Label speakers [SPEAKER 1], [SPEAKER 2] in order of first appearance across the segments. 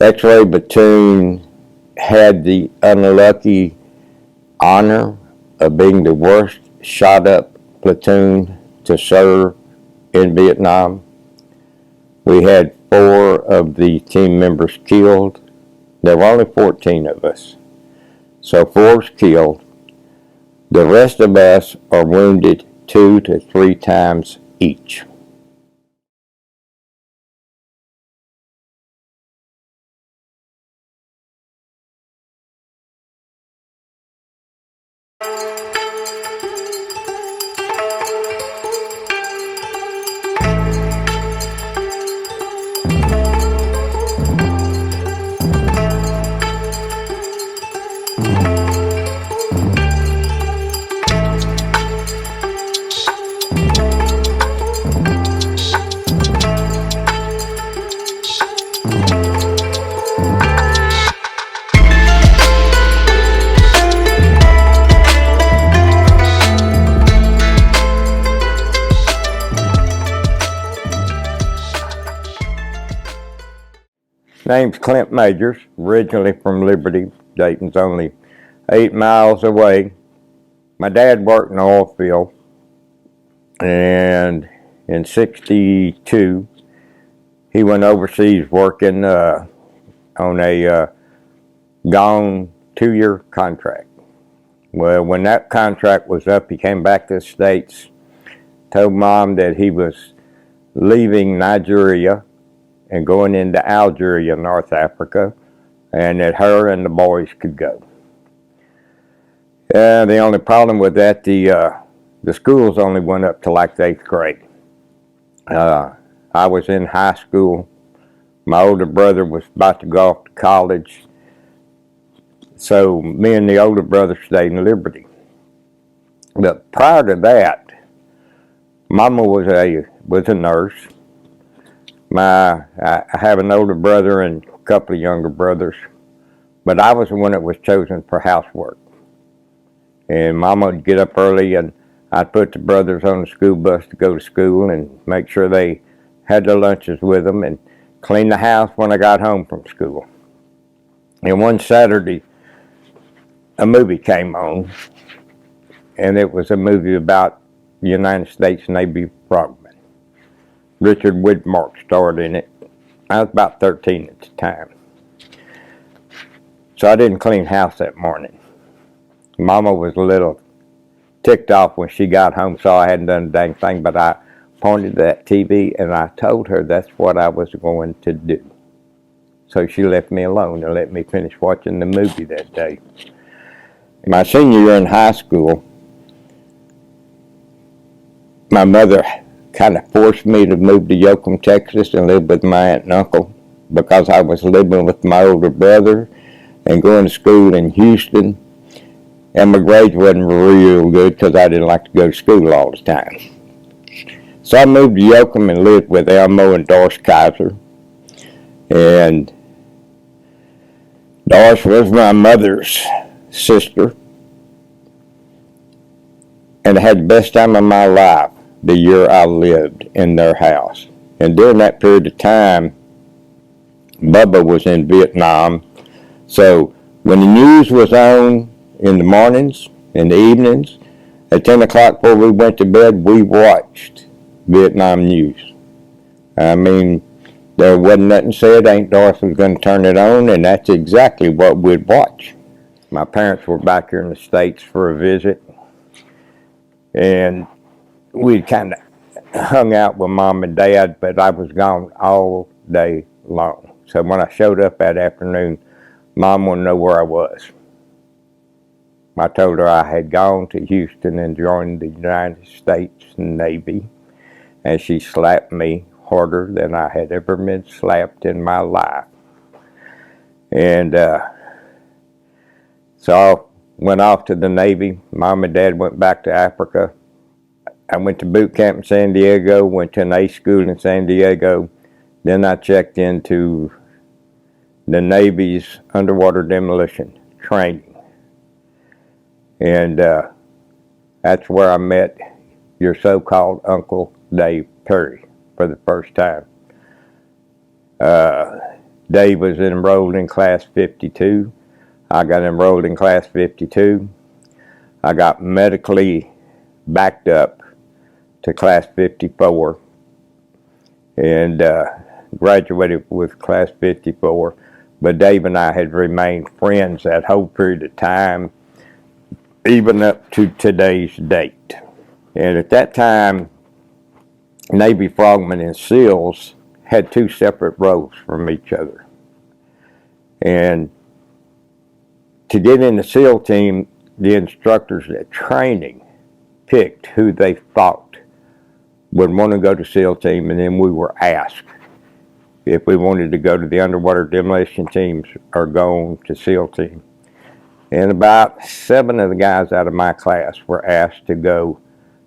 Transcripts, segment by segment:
[SPEAKER 1] X-Ray Platoon had the unlucky honor of being the worst shot up platoon to serve in Vietnam. We had 4 of the team members killed. There were only 14 of us. So 4's killed. The rest of us are wounded 2 to 3 times each. Name's Clint Majors, originally from Liberty. Dayton's only 8 miles away. My dad worked in the oil field, and in '62 he went overseas working on a gone 2-year contract. Well, when that contract was up, he came back to the States, told Mom that he was leaving Nigeria and going into Algeria, North Africa, and that her and the boys could go. The only problem with that, the schools only went up to like the 8th grade. I was in high school. My older brother was about to go off to college. So me and the older brother stayed in Liberty. But prior to that, Mama was a nurse. I have an older brother and a couple of younger brothers, but I was the one that was chosen for housework. And Mama would get up early, and I'd put the brothers on the school bus to go to school and make sure they had their lunches with them and clean the house when I got home from school. And one Saturday, a movie came on, and it was a movie about the United States Navy frogmen. Richard Widmark starred in it. I was about 13 at the time. So I didn't clean house that morning. Mama was a little ticked off when she got home, so I hadn't done a dang thing, but I pointed to that TV and I told her that's what I was going to do. So she left me alone and let me finish watching the movie that day. My senior year in high school, my mother kind of forced me to move to Yoakum, Texas and live with my aunt and uncle because I was living with my older brother and going to school in Houston. And my grades wasn't real good because I didn't like to go to school all the time. So I moved to Yoakum and lived with Elmo and Doris Kaiser. And Doris was my mother's sister. And I had the best time of my life the year I lived in their house. And during that period of time, Bubba was in Vietnam. So when the news was on in the mornings, in the evenings, at 10 o'clock before we went to bed, we watched Vietnam news. I mean, there wasn't nothing said, Aunt Doris was going to turn it on, and that's exactly what we'd watch. My parents were back here in the States for a visit, and we kind of hung out with Mom and Dad, but I was gone all day long. So when I showed up that afternoon, Mom wanted to know where I was. I told her I had gone to Houston and joined the United States Navy, and she slapped me harder than I had ever been slapped in my life. And so I went off to the Navy. Mom and Dad went back to Africa. I went to boot camp in San Diego, went to an A school in San Diego. Then I checked into the Navy's underwater demolition training. And that's where I met your so-called Uncle Dave Perry for the first time. Dave was enrolled in class 52. I got enrolled in class 52. I got medically backed up to class 54 and graduated with class 54. But Dave and I had remained friends that whole period of time, even up to today's date. And at that time, Navy frogmen and SEALs had two separate roles from each other. And to get in the SEAL team, the instructors at training picked who they thought would want to go to SEAL team, and then we were asked if we wanted to go to the underwater demolition teams or go on to SEAL team. And about 7 of the guys out of my class were asked to go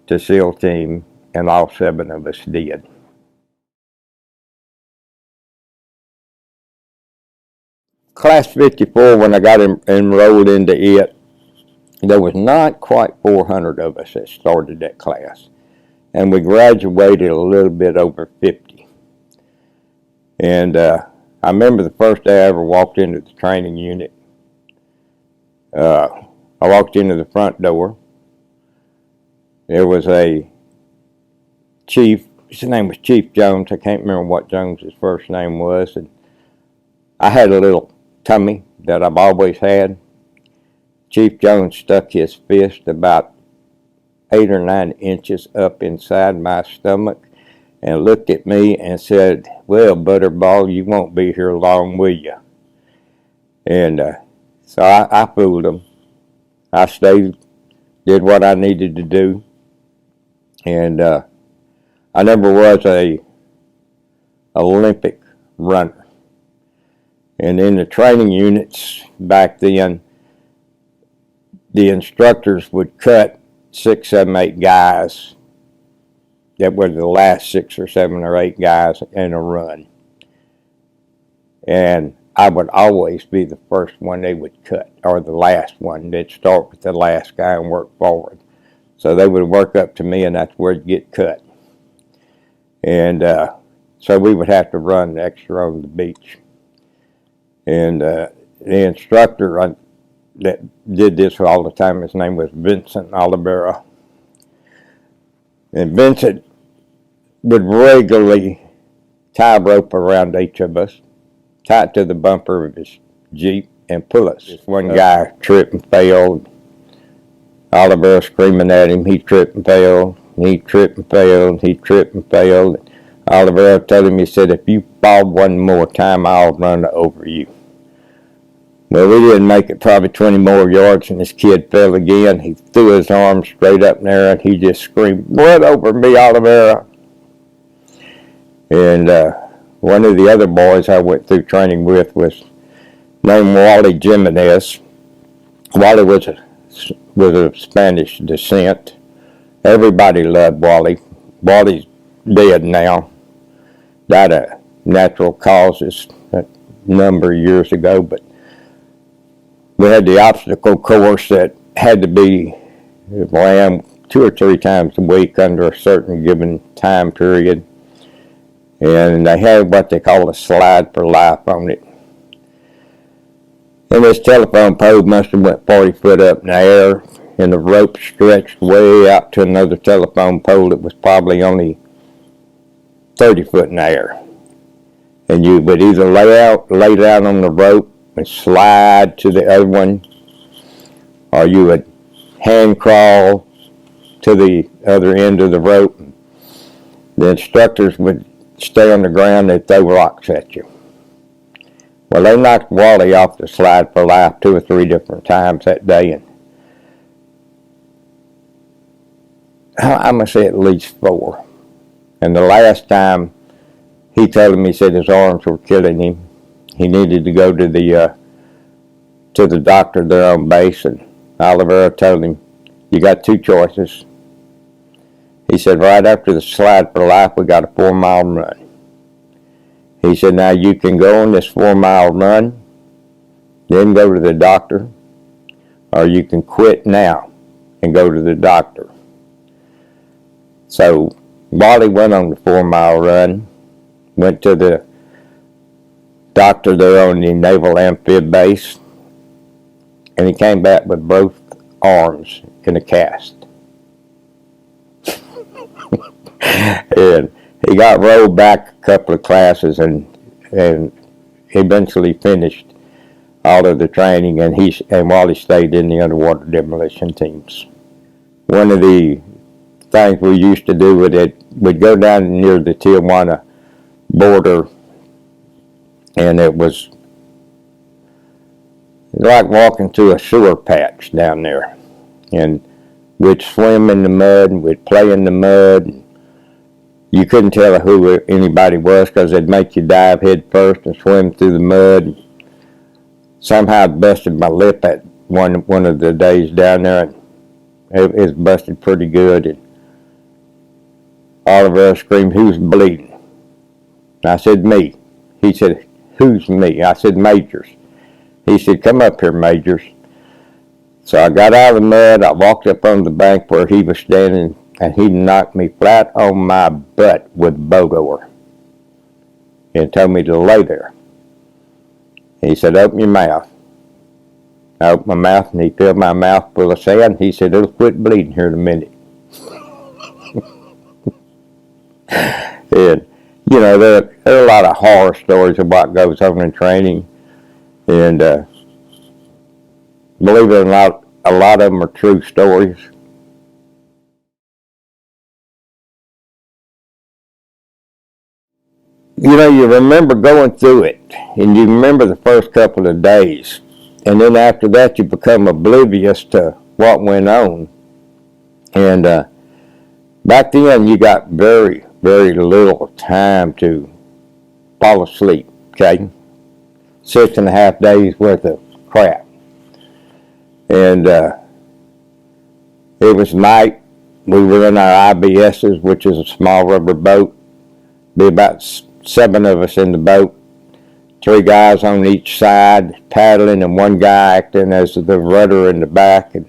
[SPEAKER 1] to SEAL team, and all 7 of us did. Class 54, when I got enrolled into it, there was not quite 400 of us that started that class. And we graduated a little bit over 50. And I remember the first day I ever walked into the training unit. I walked into the front door. There was a chief, his name was Chief Jones. I can't remember what Jones's first name was. And I had a little tummy that I've always had. Chief Jones stuck his fist about 8 or 9 inches up inside my stomach and looked at me and said, "Well, Butterball, you won't be here long, will you?" And so I fooled him. I stayed, did what I needed to do, and I never was a Olympic runner. And in the training units back then, the instructors would cut 6, 7, 8 guys that were the last 6 or 7 or 8 guys in a run. And I would always be the first one they would cut, or the last one. They'd start with the last guy and work forward. So they would work up to me, and that's where it'd get cut. And so we would have to run extra on the beach. And the instructor that did this all the time, his name was Vincent Olivera. And Vincent would regularly tie a rope around each of us, tie it to the bumper of his Jeep, and pull us. This one guy tripped and failed. Olivera screaming at him, he tripped and failed. He tripped and failed. He tripped and failed. Olivera told him, he said, "If you fall one more time, I'll run over you." Well, we didn't make it probably 20 more yards, and this kid fell again. He threw his arms straight up in there, and he just screamed, "Run over me, Olivera." And one of the other boys I went through training with was named Wally Jimenez. Wally was of Spanish descent. Everybody loved Wally. Wally's dead now. Died of natural causes a number of years ago, but we had the obstacle course that had to be ran 2 or 3 times a week under a certain given time period. And they had what they call a slide for life on it. And this telephone pole must have went 40 foot up in the air, and the rope stretched way out to another telephone pole that was probably only 30 foot in the air. And you would either lay down on the rope and slide to the other one, or you would hand crawl to the other end of the rope. The instructors would stay on the ground and throw rocks at you. Well, they knocked Wally off the slide for life 2 or 3 different times that day, and I'm going to say at least 4. And the last time he told him, he said his arms were killing him. He needed to go to the doctor there on base, and Olivera told him, "You got 2 choices." He said, "Right after the slide for life, we got a 4-mile run." He said, "Now you can go on this 4-mile run, then go to the doctor, or you can quit now and go to the doctor." So Wally went on the 4-mile run, went to the doctor there on the Naval Amphib Base, and he came back with both arms in a cast. And he got rolled back a couple of classes and eventually finished all of the training, and while he stayed in the underwater demolition teams. One of the things we used to do with it, we'd go down near the Tijuana border, and it was like walking through a sewer patch down there. And we'd swim in the mud, and we'd play in the mud. You couldn't tell who anybody was because they'd make you dive head first and swim through the mud. Somehow I busted my lip at one of the days down there, and it was busted pretty good. And all of us screamed, "Who's bleeding?" And I said, "Me." He said, "Who's me?" I said, "Majors." He said, "Come up here, Majors." So I got out of the mud, I walked up on the bank where he was standing, and he knocked me flat on my butt with a boat oar and told me to lay there. He said, "Open your mouth." I opened my mouth, and he filled my mouth full of sand. He said, "It'll quit bleeding here in a minute." And, you know, there are a lot of horror stories of what goes on in training. And believe it or not, a lot of them are true stories. You know, you remember going through it, and you remember the first couple of days, and then after that you become oblivious to what went on. And back then you got very, very little time to fall asleep, okay? 6.5 days worth of crap. And it was night. We were in our IBSs, which is a small rubber boat. Be about 7 of us in the boat, 3 guys on each side paddling, and 1 guy acting as the rudder in the back. And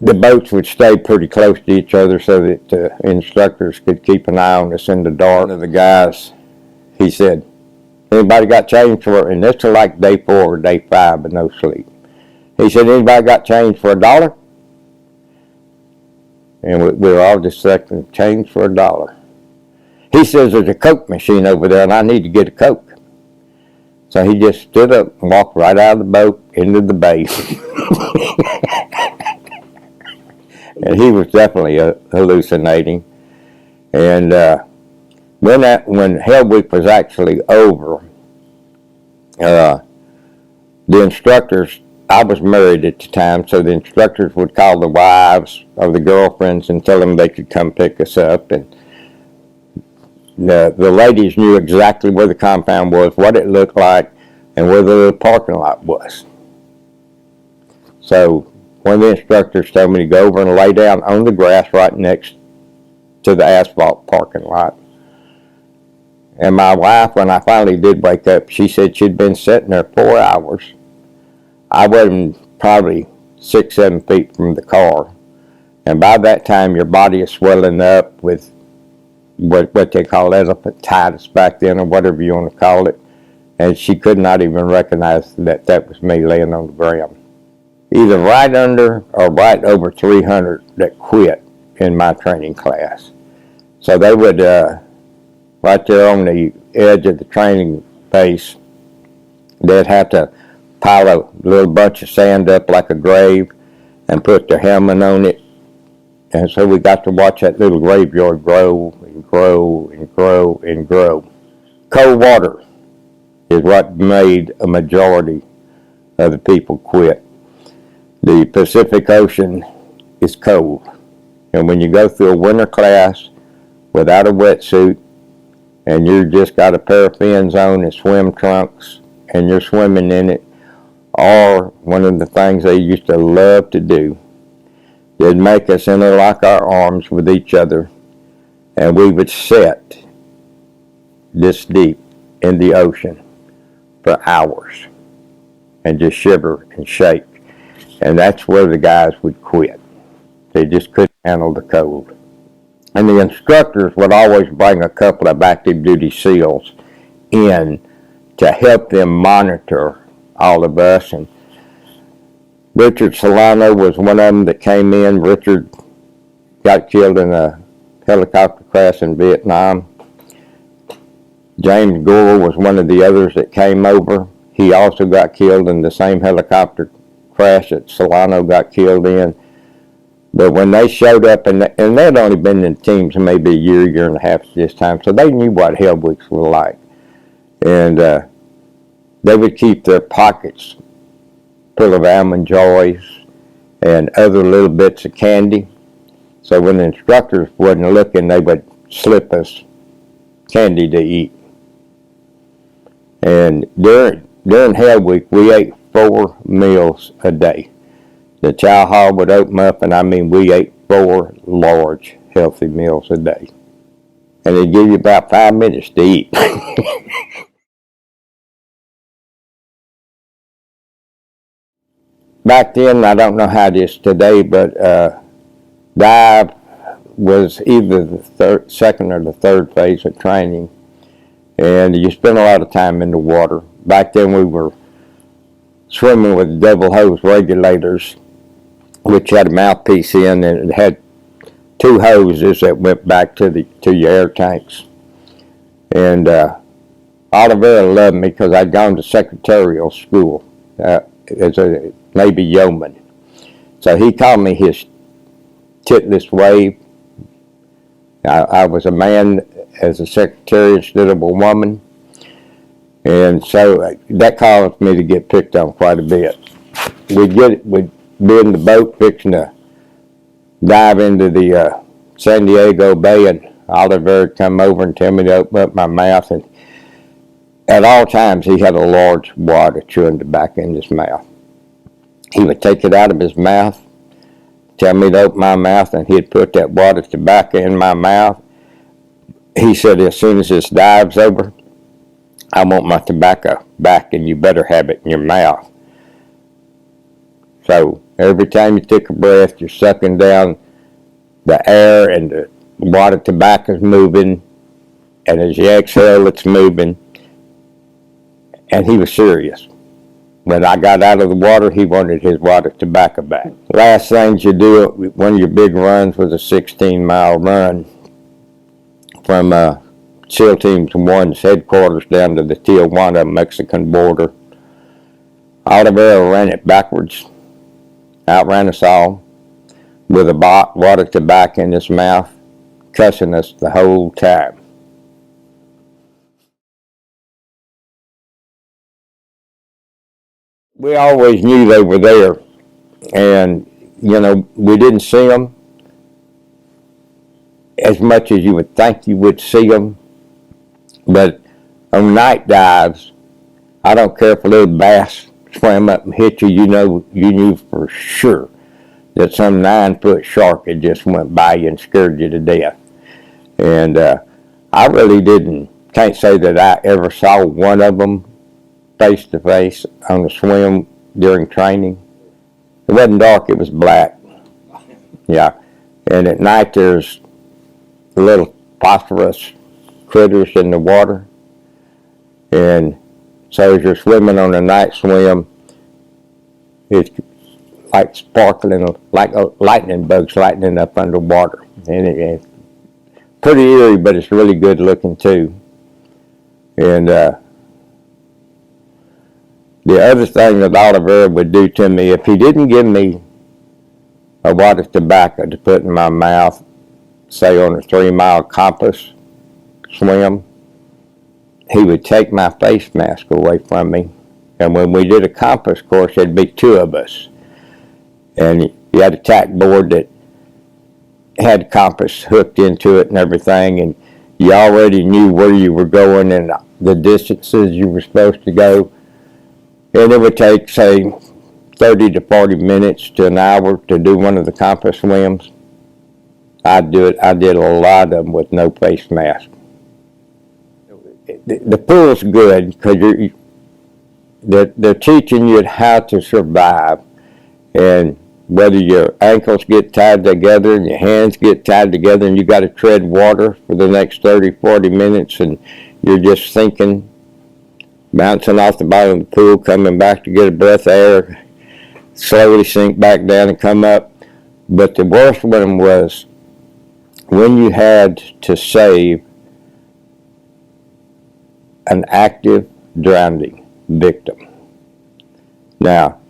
[SPEAKER 1] the boats would stay pretty close to each other so that the instructors could keep an eye on us in the dark. One of the guys, he said, "Anybody got change for," and this was like day 4 or day 5 with no sleep. He said, "Anybody got change for $1?" And we were all just expecting change for $1. He says, "There's a Coke machine over there, and I need to get a Coke." So he just stood up and walked right out of the boat into the base. And he was definitely hallucinating. And when Hell Week was actually over, the instructors, I was married at the time, so the instructors would call the wives of the girlfriends and tell them they could come pick us up. And the ladies knew exactly where the compound was, what it looked like, and where the parking lot was. So one of the instructors told me to go over and lay down on the grass right next to the asphalt parking lot. And my wife, when I finally did wake up, she said she'd been sitting there 4 hours. I wasn't probably 6-7 feet from the car. And by that time, your body is swelling up with what they call elephantitis back then, or whatever you want to call it. And she could not even recognize that that was me laying on the ground. Either right under or right over 300 that quit in my training class. So they would, right there on the edge of the training base, they'd have to pile a little bunch of sand up like a grave and put their helmet on it. And so we got to watch that little graveyard grow and grow and grow and grow. Cold water is what made a majority of the people quit. The Pacific Ocean is cold. And when you go through a winter class without a wetsuit, and you just got a pair of fins on and swim trunks, and you're swimming in it, or one of the things they used to love to do, they'd make us interlock our arms with each other, and we would sit this deep in the ocean for hours and just shiver and shake. And that's where the guys would quit. They just couldn't handle the cold. And the instructors would always bring a couple of active duty SEALs in to help them monitor all of us. And Richard Solano was one of them that came in. Richard got killed in a helicopter crash in Vietnam. James Gore was one of the others that came over. He also got killed in the same helicopter crash that Solano got killed in. But when they showed up, and they'd only been in teams maybe a year and a half at this time, so they knew what hell weeks were like. And they would keep their pockets full of almond joys and other little bits of candy. So when the instructors wasn't looking, they would slip us candy to eat. And during Hell Week, we ate 4 meals a day. The chow hall would open up, and I mean, we ate 4 large, healthy meals a day. And they'd give you about 5 minutes to eat. Back then, I don't know how it is today, but dive was either the second or the third phase of training. And you spent a lot of time in the water. Back then, we were swimming with double hose regulators, which had a mouthpiece in, and it had 2 hoses that went back to your air tanks. And Oliveira loved me because I'd gone to secretarial school as a Navy yeoman. So he called me his titless wave. I was a man as a secretary instead of a woman. And so that caused me to get picked on quite a bit. We'd be in the boat fixing to dive into the San Diego Bay, and Oliver would come over and tell me to open up my mouth. And at all times, he had a large wad of chewing tobacco in his mouth. He would take it out of his mouth, tell me to open my mouth, and he'd put that wad of tobacco in my mouth. He said, as soon as this dive's over, I want my tobacco back, and you better have it in your mouth. So every time you took a breath, you're sucking down the air, and the wad of tobacco's moving, and as you exhale, it's moving. And he was serious. When I got out of the water, he wanted his wad of tobacco back. Last things you do, one of your big runs was a 16-mile run from SEAL Team 1's headquarters down to the Tijuana Mexican border. Oliveira ran it backwards, outran us all, with a wad of tobacco in his mouth, cussing us the whole time. We always knew they were there, and we didn't see them as much as you would think you would see them. But on night dives, I don't care if a little bass swam up and hit you. You knew for sure that some 9-foot shark had just went by you and scared you to death. And I really can't say that I ever saw one of them face to face on the swim during training. It wasn't dark, it was black. Yeah. And at night there's little phosphorus critters in the water. And so as you're swimming on a night swim, it's like sparkling, like lightning bugs lightning up underwater. And it's pretty eerie, but it's really good looking too. And the other thing that Oliver would do to me, if he didn't give me a wad of tobacco to put in my mouth, say on a 3-mile compass swim, he would take my face mask away from me. And when we did a compass course, there'd be 2 of us. And you had a tack board that had a compass hooked into it and everything, and you already knew where you were going and the distances you were supposed to go. And it would take, say, 30 to 40 minutes to an hour to do one of the compass swims. I did a lot of them with no face mask. The pool's good because they're teaching you how to survive, and whether your ankles get tied together and your hands get tied together and you got to tread water for the next 30, 40 minutes and you're just sinking bouncing off the bottom of the pool, coming back to get a breath of air, slowly sink back down and come up. But the worst one was when you had to save an active drowning victim. Now,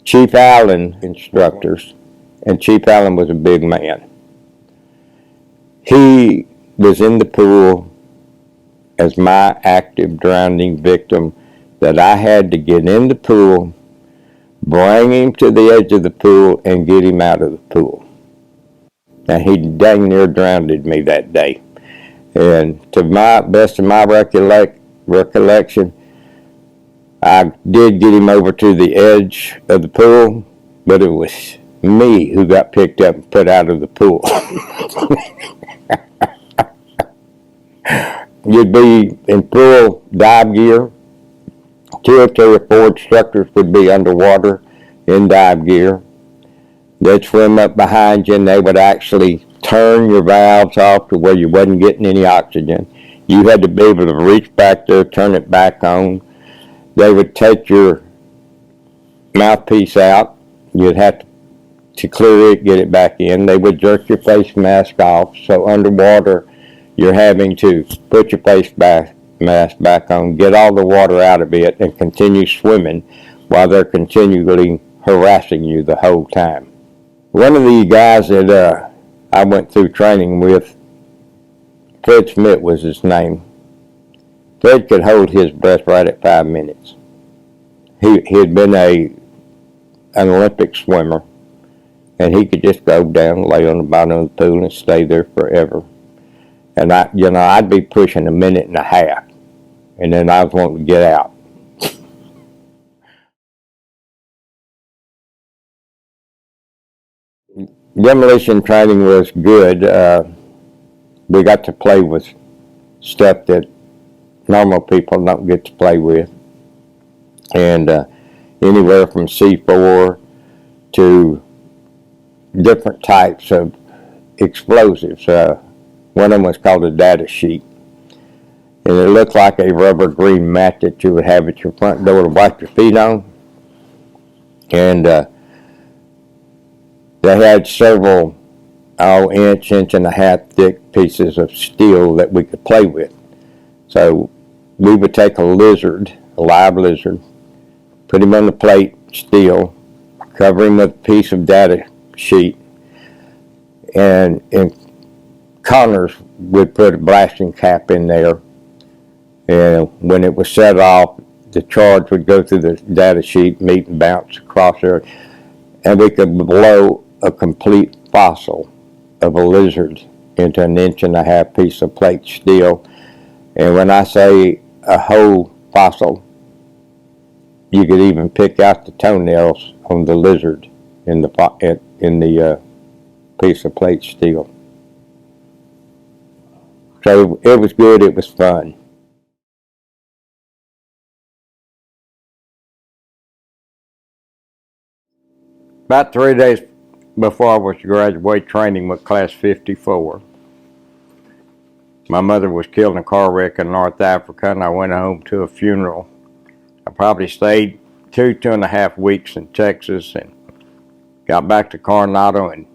[SPEAKER 1] Chief Allen instructors, and Chief Allen was a big man. He was in the pool as my active drowning victim that I had to get in the pool, bring him to the edge of the pool, and get him out of the pool. Now, he dang near drowned me that day. And to my best of my recollection, I did get him over to the edge of the pool, but it was me who got picked up and put out of the pool. You'd be in full dive gear. 2 or 3 or 4 instructors would be underwater in dive gear. They'd swim up behind you, and they would actually turn your valves off to where you wasn't getting any oxygen. You had to be able to reach back there, turn it back on. They would take your mouthpiece out. You'd have to clear it, get it back in. They would jerk your face mask off. So underwater, you're having to put your face mask back on, get all the water out of it, and continue swimming while they're continually harassing you the whole time. One of the guys that I went through training with, Fred Smith was his name. Fred could hold his breath right at 5 minutes. He had been an Olympic swimmer, and he could just go down, lay on the bottom of the pool, and stay there forever. And I'd be pushing 1.5 minutes, and then I was wanting to get out. Demolition training was good. We got to play with stuff that normal people don't get to play with. And anywhere from C4 to different types of explosives. One of them was called a data sheet. And it looked like a rubber green mat that you would have at your front door to wipe your feet on. And they had several inch and a half thick pieces of steel that we could play with. So we would take a lizard, a live lizard, put him on the plate, steel, cover him with a piece of data sheet, and in corners we'd put a blasting cap in there. And when it was set off, the charge would go through the data sheet, meet and bounce across there, and we could blow a complete fossil of a lizard into 1.5 inch piece of plate steel. And when I say a whole fossil, you could even pick out the toenails on the lizard in the piece of plate steel. So it was good, it was fun. About 3 days before I was to graduate training with Class 54, my mother was killed in a car wreck in North Africa, and I went home to a funeral. I probably stayed 2.5 weeks in Texas and got back to Coronado, and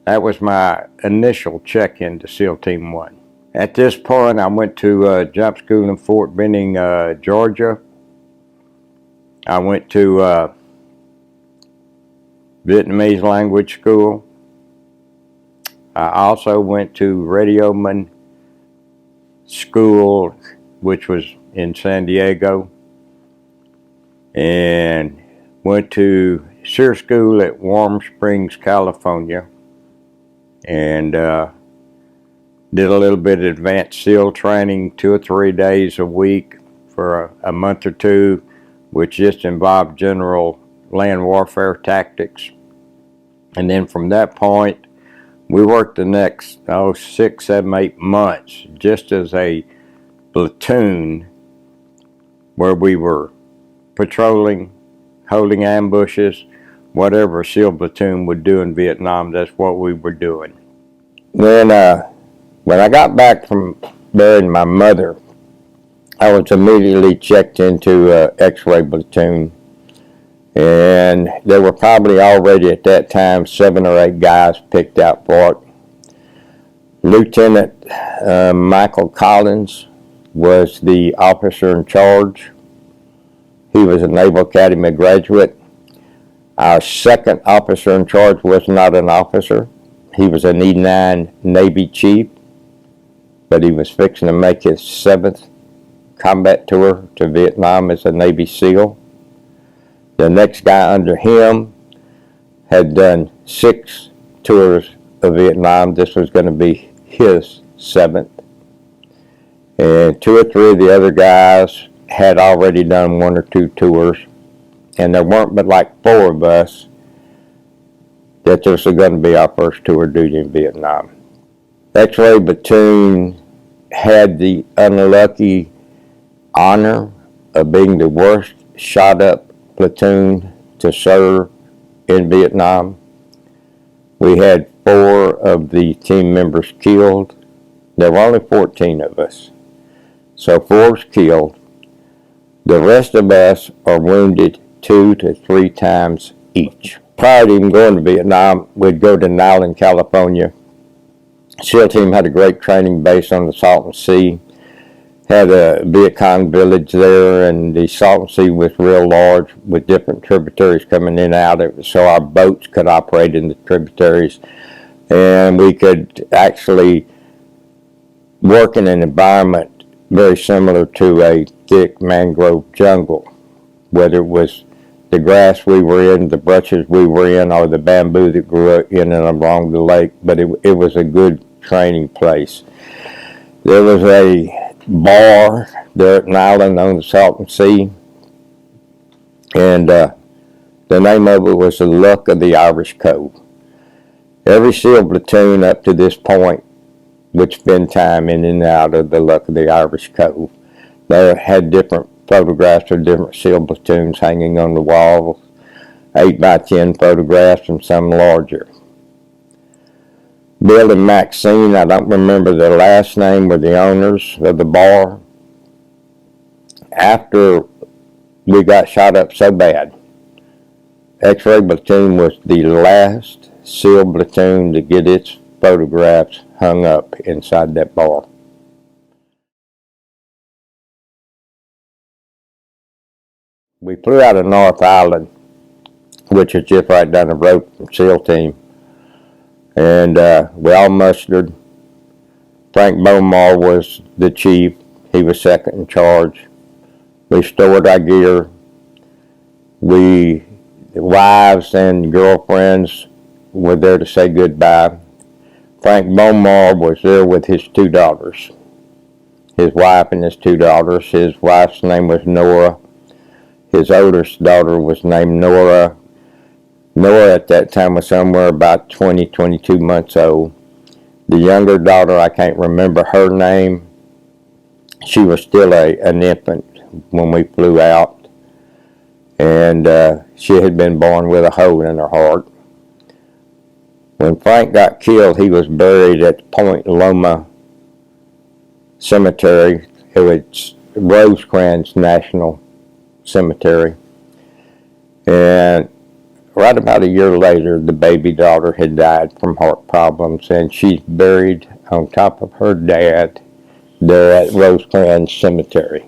[SPEAKER 1] that was my initial check-in to SEAL Team 1. At this point, I went to jump school in Fort Benning, Georgia. I went to Vietnamese language school. I also went to radioman school, which was in San Diego, and went to SEER school at Warm Springs, California, and did a little bit of advanced SEAL training 2 or 3 days a week for a month or 2, which just involved general land warfare tactics. And then from that point, we worked the next 6, 7, 8 months just as a platoon, where we were patrolling, holding ambushes, whatever a SEAL platoon would do in Vietnam, that's what we were doing. Then when I got back from burying my mother, I was immediately checked into X-Ray Platoon, and there were probably already at that time 7 or 8 guys picked out for it. Lieutenant Michael Collins was the officer in charge. He was a Naval Academy graduate. Our second officer in charge was not an officer. He was an E9 Navy chief, but he was fixing to make his 7th combat tour to Vietnam as a Navy SEAL. The next guy under him had done 6 tours of Vietnam. This was going to be his 7th. And 2 or 3 of the other guys had already done 1 or 2 tours. And there weren't but like 4 of us that this was going to be our first tour of duty in Vietnam. X-Ray Platoon had the unlucky honor of being the worst shot up platoon to serve in Vietnam. We had 4 of the team members killed. There were only 14 of us. So 4 was killed. The rest of us are wounded 2 to 3 times each. Prior to even going to Vietnam, we'd go to Nowlan, California. SEAL team had a great training base on the Salton Sea. Had a Viet Cong village there, and the Salton Sea was real large with different tributaries coming in and out of it, so our boats could operate in the tributaries, and we could actually work in an environment very similar to a thick mangrove jungle, whether it was the grass we were in, the brushes we were in, or the bamboo that grew in and along the lake, but it was a good training place. There was a bar there at Nowlan on the Salton Sea, and the name of it was the Luck of the Irish Cove. Every SEAL platoon up to this point would spend time in and out of the Luck of the Irish Cove. They had different photographs of different SEAL platoons hanging on the wall, 8 by 10 photographs and some larger. Bill and Maxine, I don't remember their last name, were the owners of the bar. After we got shot up so bad, X-Ray Platoon was the last SEAL platoon to get its photographs hung up inside that bar. We flew out of North Island, which is just right down the road from SEAL team. And we all mustered. Frank Bomar was the chief. He was second in charge. We stored our gear. The wives and girlfriends were there to say goodbye. Frank Bomar was there with his 2 daughters. His wife and his 2 daughters. His wife's name was Nora. His oldest daughter was named Nora. Nora at that time was somewhere about 20, 22 months old. The younger daughter, I can't remember her name. She was still an infant when we flew out. And she had been born with a hole in her heart. When Frank got killed, he was buried at Point Loma Cemetery. It was Rosecrans National Cemetery. And right about a year later, the baby daughter had died from heart problems, and she's buried on top of her dad there at Rosecrans Cemetery.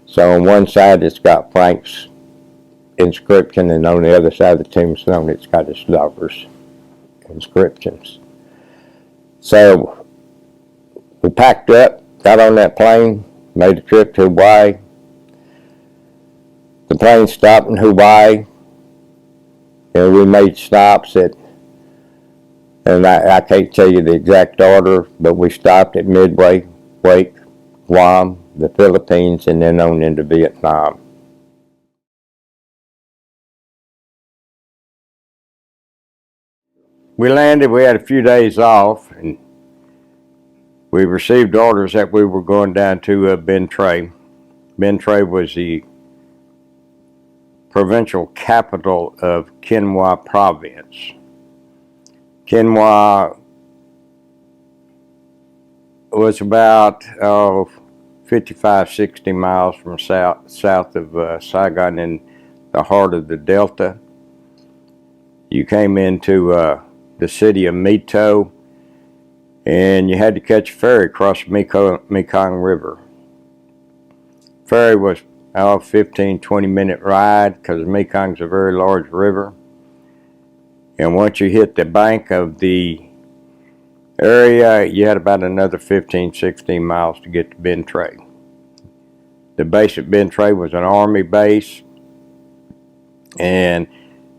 [SPEAKER 1] So on one side it's got Frank's inscription, and on the other side of the tombstone it's got his daughter's inscriptions. So we packed up, got on that plane, made a trip to Hawaii. The plane stopped in Hawaii, and we made stops at, and I can't tell you the exact order, but we stopped at Midway, Wake, Guam, the Philippines, and then on into Vietnam. We landed, we had a few days off, and we received orders that we were going down to Ben Tre. Ben Tre was the provincial capital of Quinhua province. Quinhua was about 55, 60 miles from south of Saigon in the heart of the Delta. You came into the city of Mito, and you had to catch a ferry across the Mekong River. Ferry was a 15, 20-minute ride because the Mekong's a very large river. And once you hit the bank of the area, you had about another 15, 16 miles to get to Ben Tre. The base at Ben Tre was an army base, and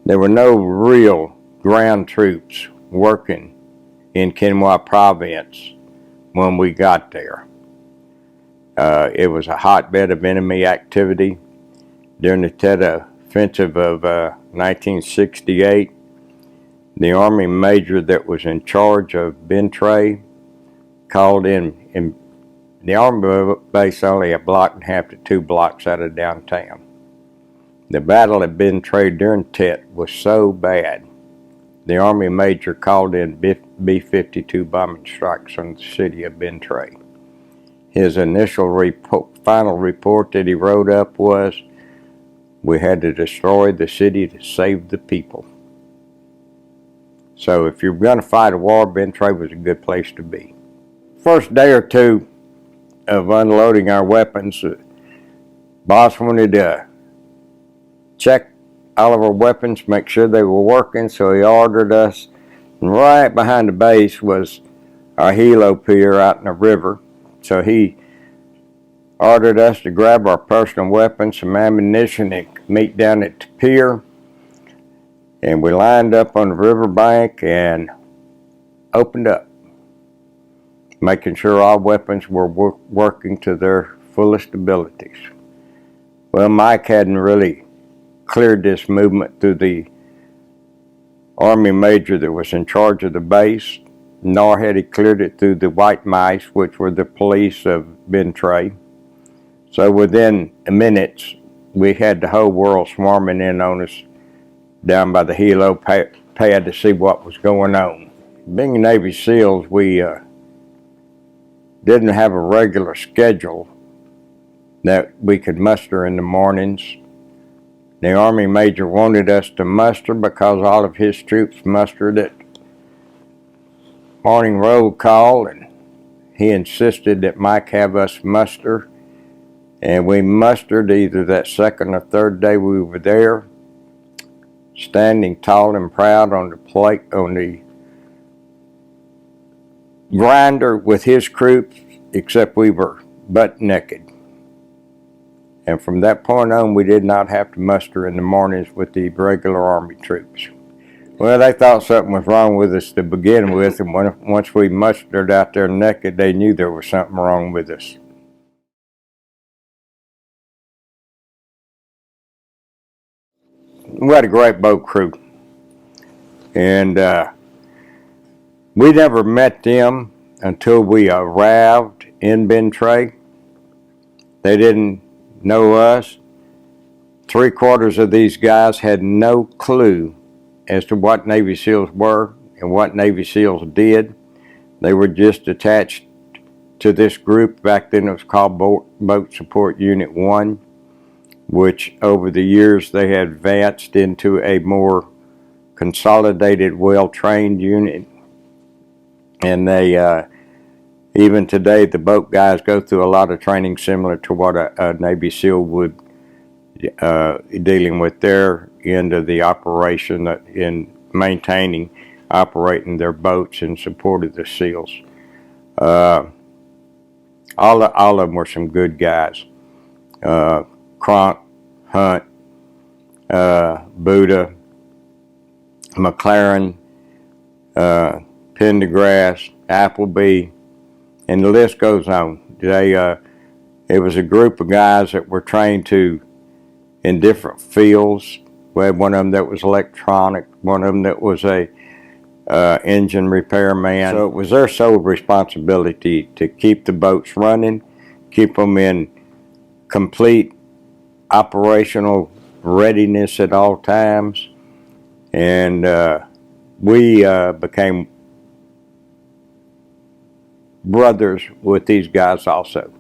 [SPEAKER 1] there were no real ground troops working in Quinhua province when we got there. It was a hotbed of enemy activity. During the Tet Offensive of 1968, the Army major that was in charge of Ben Tre called in the Army base only a block and a half to 2 blocks out of downtown. The battle at Ben Tre during Tet was so bad, the Army major called in B-52 bombing strikes on the city of Ben Tre. His initial final report that he wrote up was, "We had to destroy the city to save the people." So if you're going to fight a war, Ben Tre was a good place to be. First day or two of unloading our weapons, boss wanted to check all of our weapons, make sure they were working, so he ordered us. And right behind the base was our helo pier out in the river. So he ordered us to grab our personal weapons, some ammunition, and meet down at the pier. And we lined up on the riverbank and opened up, making sure all weapons were working to their fullest abilities. Well, Mike hadn't really cleared this movement through the Army major that was in charge of the base, nor had he cleared it through the white mice, which were the police of Ben Tre. So within minutes, we had the whole world swarming in on us down by the helo pad to see what was going on. Being Navy SEALs, we didn't have a regular schedule that we could muster in the mornings. The Army major wanted us to muster because all of his troops mustered at morning roll call, and he insisted that Mike have us muster. And we mustered either that second or third day we were there, standing tall and proud on the plate, on the grinder with his troops, except we were butt naked. And from that point on, we did not have to muster in the mornings with the regular Army troops. Well, they thought something was wrong with us to begin with, and once we mustered out there naked, they knew there was something wrong with us. We had a great boat crew, and we never met them until we arrived in Ben Tre. They didn't know us. 3/4 of these guys had no clue as to what Navy SEALs were and what Navy SEALs did. They were just attached to this group. Back then it was called Boat Support Unit 1, which over the years they had advanced into a more consolidated, well-trained unit. And they, even today, the boat guys go through a lot of training similar to what a Navy SEAL would, dealing with their end of the operation in maintaining, operating their boats in support of the SEALs. All of them were some good guys. Kronk, Hunt, Buddha, McLaren, Pendergrass, Appleby, and the list goes on. It was a group of guys that were trained in different fields. We had one of them that was electronic, one of them that was a engine repairman. So it was their sole responsibility to keep the boats running, keep them in complete operational readiness at all times, and we became brothers with these guys also.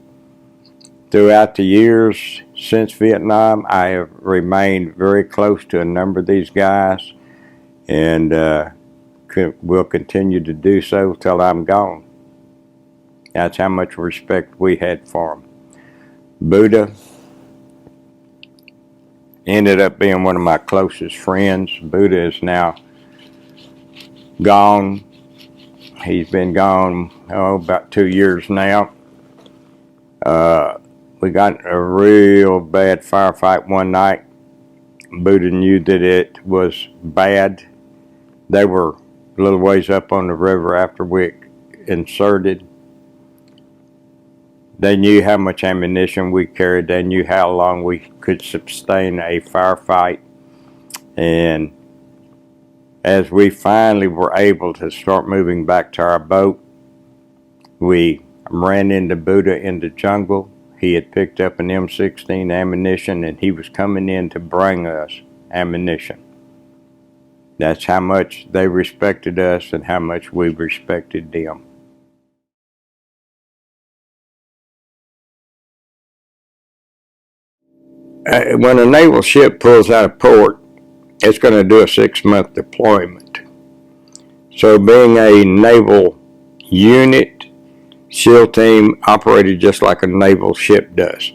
[SPEAKER 1] Throughout the years since Vietnam, I have remained very close to a number of these guys, and will continue to do so till I'm gone. That's how much respect we had for them. Buddha ended up being one of my closest friends. Buddha is now gone. He's been gone, about 2 years now. We got in a real bad firefight one night. Buddha knew that it was bad. They were a little ways up on the river after we inserted. They knew how much ammunition we carried. They knew how long we could sustain a firefight. And as we finally were able to start moving back to our boat, we ran into Buddha in the jungle. He had picked up an M16 ammunition, and he was coming in to bring us ammunition. That's how much they respected us and how much we respected them. When a naval ship pulls out of port, it's going to do a 6-month deployment. So being a naval unit, SEAL team operated just like a naval ship does.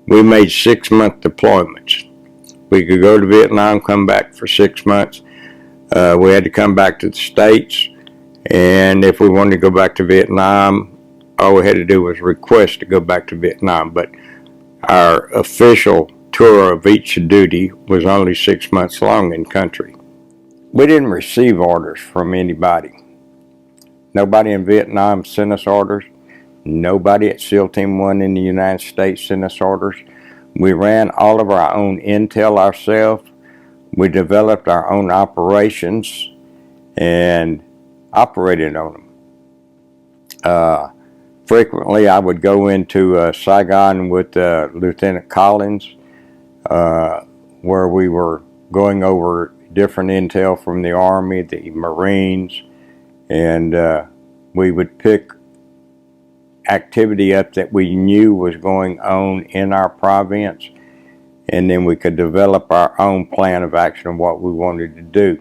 [SPEAKER 1] We made 6-month deployments. We could go to Vietnam, come back for 6 months. We had to come back to the States, and if we wanted to go back to Vietnam, all we had to do was request to go back to Vietnam. But our official tour of each duty was only 6 months long in country. We didn't receive orders from anybody. Nobody in Vietnam sent us orders. Nobody at SEAL Team 1 in the United States sent us orders. We ran all of our own intel ourselves. We developed our own operations and operated on them. Frequently, I would go into Saigon with Lieutenant Collins, where we were going over different intel from the Army, the Marines, and we would pick activity up that we knew was going on in our province, and then we could develop our own plan of action of what we wanted to do.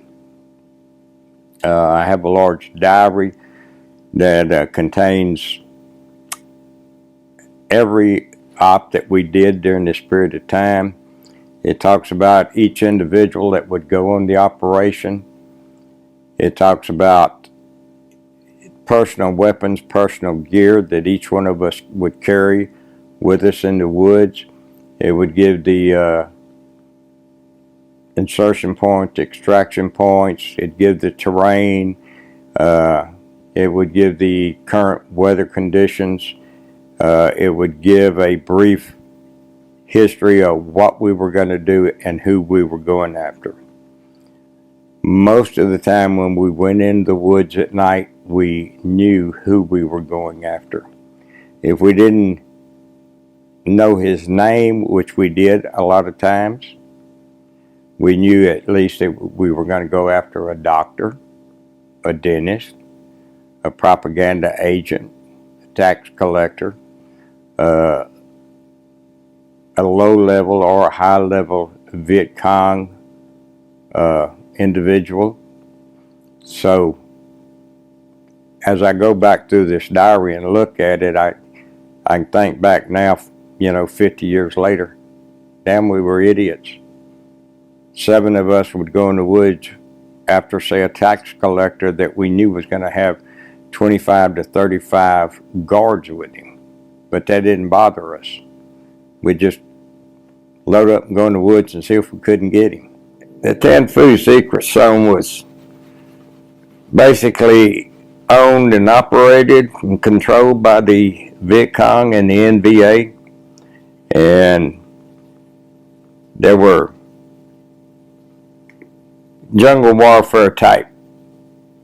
[SPEAKER 1] I have a large diary that contains every op that we did during this period of time. It talks about each individual that would go on the operation. It talks about personal weapons, personal gear that each one of us would carry with us in the woods. It would give the insertion points, extraction points. It'd give the terrain. It would give the current weather conditions. It would give a brief history of what we were going to do and who we were going after. Most of the time when we went in the woods at night, we knew who we were going after. If we didn't know his name, which we did a lot of times, we knew at least that we were going to go after a doctor, a dentist, a propaganda agent, a tax collector, a low-level or a high-level Viet Cong individual. So as I go back through this diary and look at it, I can think back now, 50 years later, damn, we were idiots. 7 of us would go in the woods after, say, a tax collector that we knew was going to have 25 to 35 guards with him. But that didn't bother us. We'd just load up and go in the woods and see if we couldn't get him. The Tan Phu Secret Zone was basically owned and operated and controlled by the Viet Cong and the NVA. And there were jungle warfare type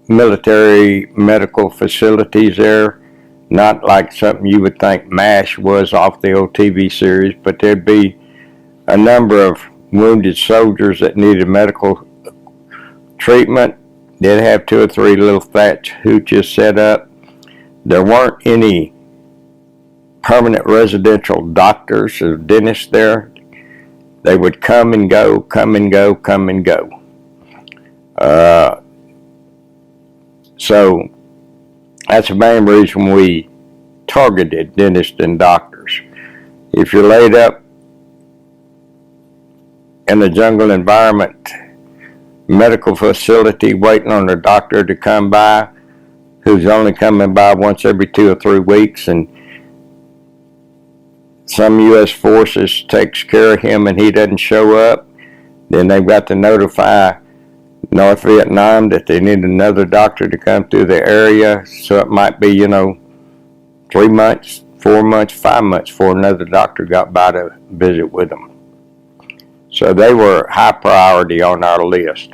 [SPEAKER 1] military medical facilities there, not like something you would think MASH was off the old TV series, but there'd be a number of wounded soldiers that needed medical treatment. They'd have 2 or 3 little thatch hooches set up. There weren't any permanent residential doctors or dentists there. They would come and go, come and go, come and go. So that's the main reason we targeted dentists and doctors. If you're laid up in a jungle environment, medical facility waiting on a doctor to come by, who's only coming by once every 2 or 3 weeks, and some U.S. forces takes care of him and he doesn't show up, then they've got to notify North Vietnam that they need another doctor to come through the area. So it might be, 3 months, 4 months, 5 months before another doctor got by to visit with them. So they were high priority on our list.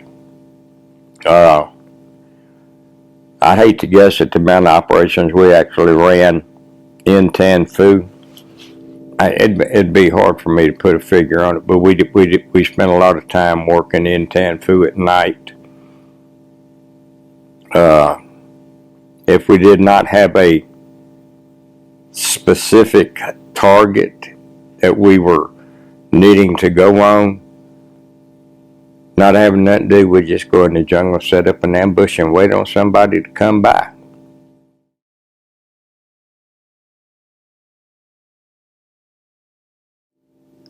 [SPEAKER 1] I hate to guess at the amount of operations we actually ran in Tan Phu. It'd be hard for me to put a figure on it, but we spent a lot of time working in Tan Phu at night. If we did not have a specific target that we were needing to go on, not having nothing to do, we'd just go in the jungle, set up an ambush, and wait on somebody to come by.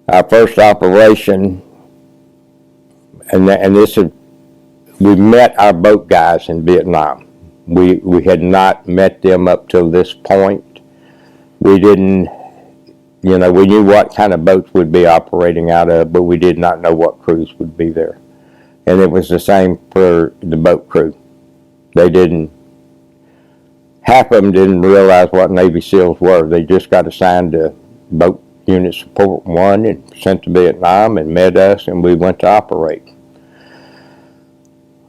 [SPEAKER 1] Our first operation, and this is, we met our boat guys in Vietnam. We had not met them up till this point. We didn't, we knew what kind of boats we'd be operating out of, but we did not know what crews would be there. And it was the same for the boat crew. Half of them didn't realize what Navy SEALs were. They just got assigned to boat Unit Support 1 and sent to Vietnam and met us, and we went to operate.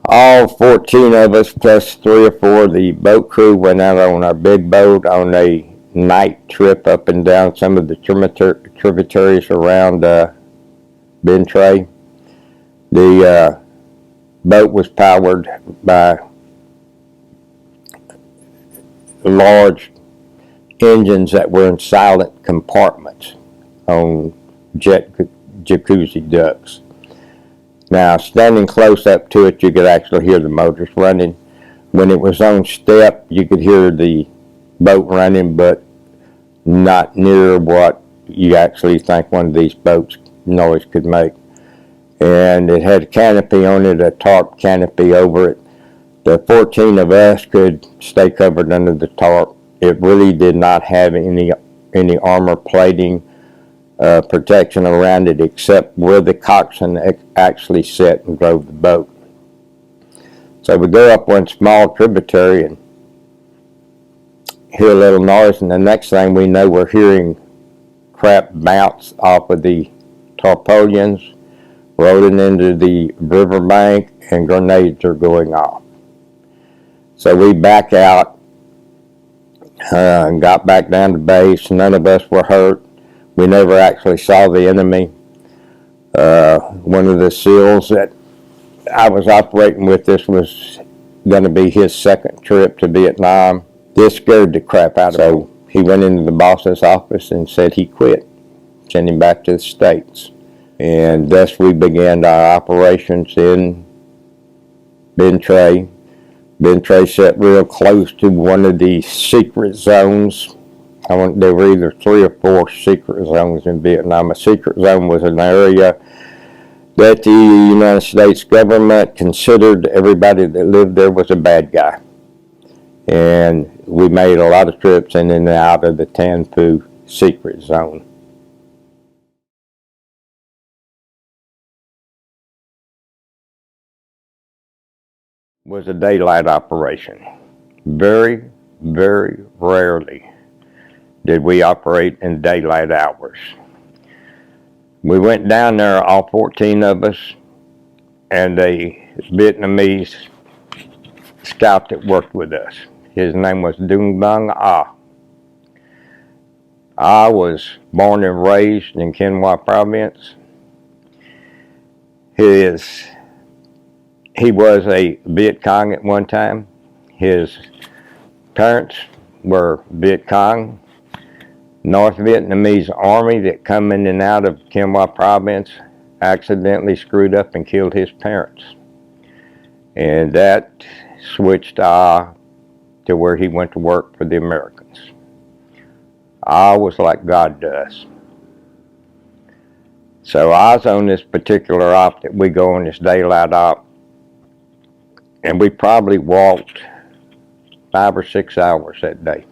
[SPEAKER 1] All 14 of us plus 3 or 4 of the boat crew went out on our big boat on a night trip up and down some of the tributaries around Ben Tre. The boat was powered by large engines that were in silent compartments on jet jacuzzi ducts. Now, standing close up to it, you could actually hear the motors running. When it was on step, you could hear the boat running, but not near what you actually think one of these boats noise could make. And it had a canopy on it, a tarp canopy over it. The 14 of us could stay covered under the tarp. It really did not have any armor plating protection around it, except where the coxswain actually sat and drove the boat. So we go up one small tributary and hear a little noise, and the next thing we know, we're hearing crap bounce off of the tarpaulins, rolling into the riverbank, and grenades are going off. So we back out and got back down to base. None of us were hurt. We never actually saw the enemy. One of the SEALs that I was operating with, this was going to be his second trip to Vietnam. This scared the crap out of him. So he went into the boss's office and said he quit, sent him back to the States. And thus we began our operations in Ben Tre. Ben Tre sat real close to one of the secret zones. There were either 3 or 4 secret zones in Vietnam. A secret zone was an area that the United States government considered everybody that lived there was a bad guy. And we made a lot of trips in and out of the Tan Phu secret zone. Was a daylight operation. Very, very rarely did we operate in daylight hours. We went down there, all 14 of us, and a Vietnamese scout that worked with us. His name was Dung Bang Ah. Ah was born and raised in Quang Hoa province. He was a Viet Cong at one time. His parents were Viet Cong. North Vietnamese army that come in and out of Kim Hoa province accidentally screwed up and killed his parents. And that switched to where he went to work for the Americans. I was like God does. So I was on this particular op that we go on, this daylight op, and we probably walked 5 or 6 hours that day.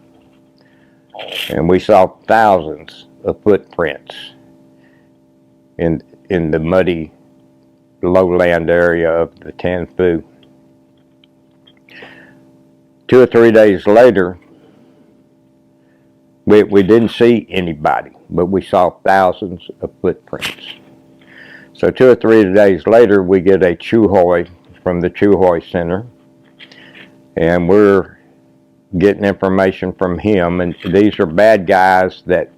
[SPEAKER 1] And we saw thousands of footprints in the muddy lowland area of the Tan Phu. 2 or 3 days later, we didn't see anybody, but we saw thousands of footprints. So 2 or 3 days later, we get a Chu Hoi from the Chu Hoi Center, and we're getting information from him. And these are bad guys that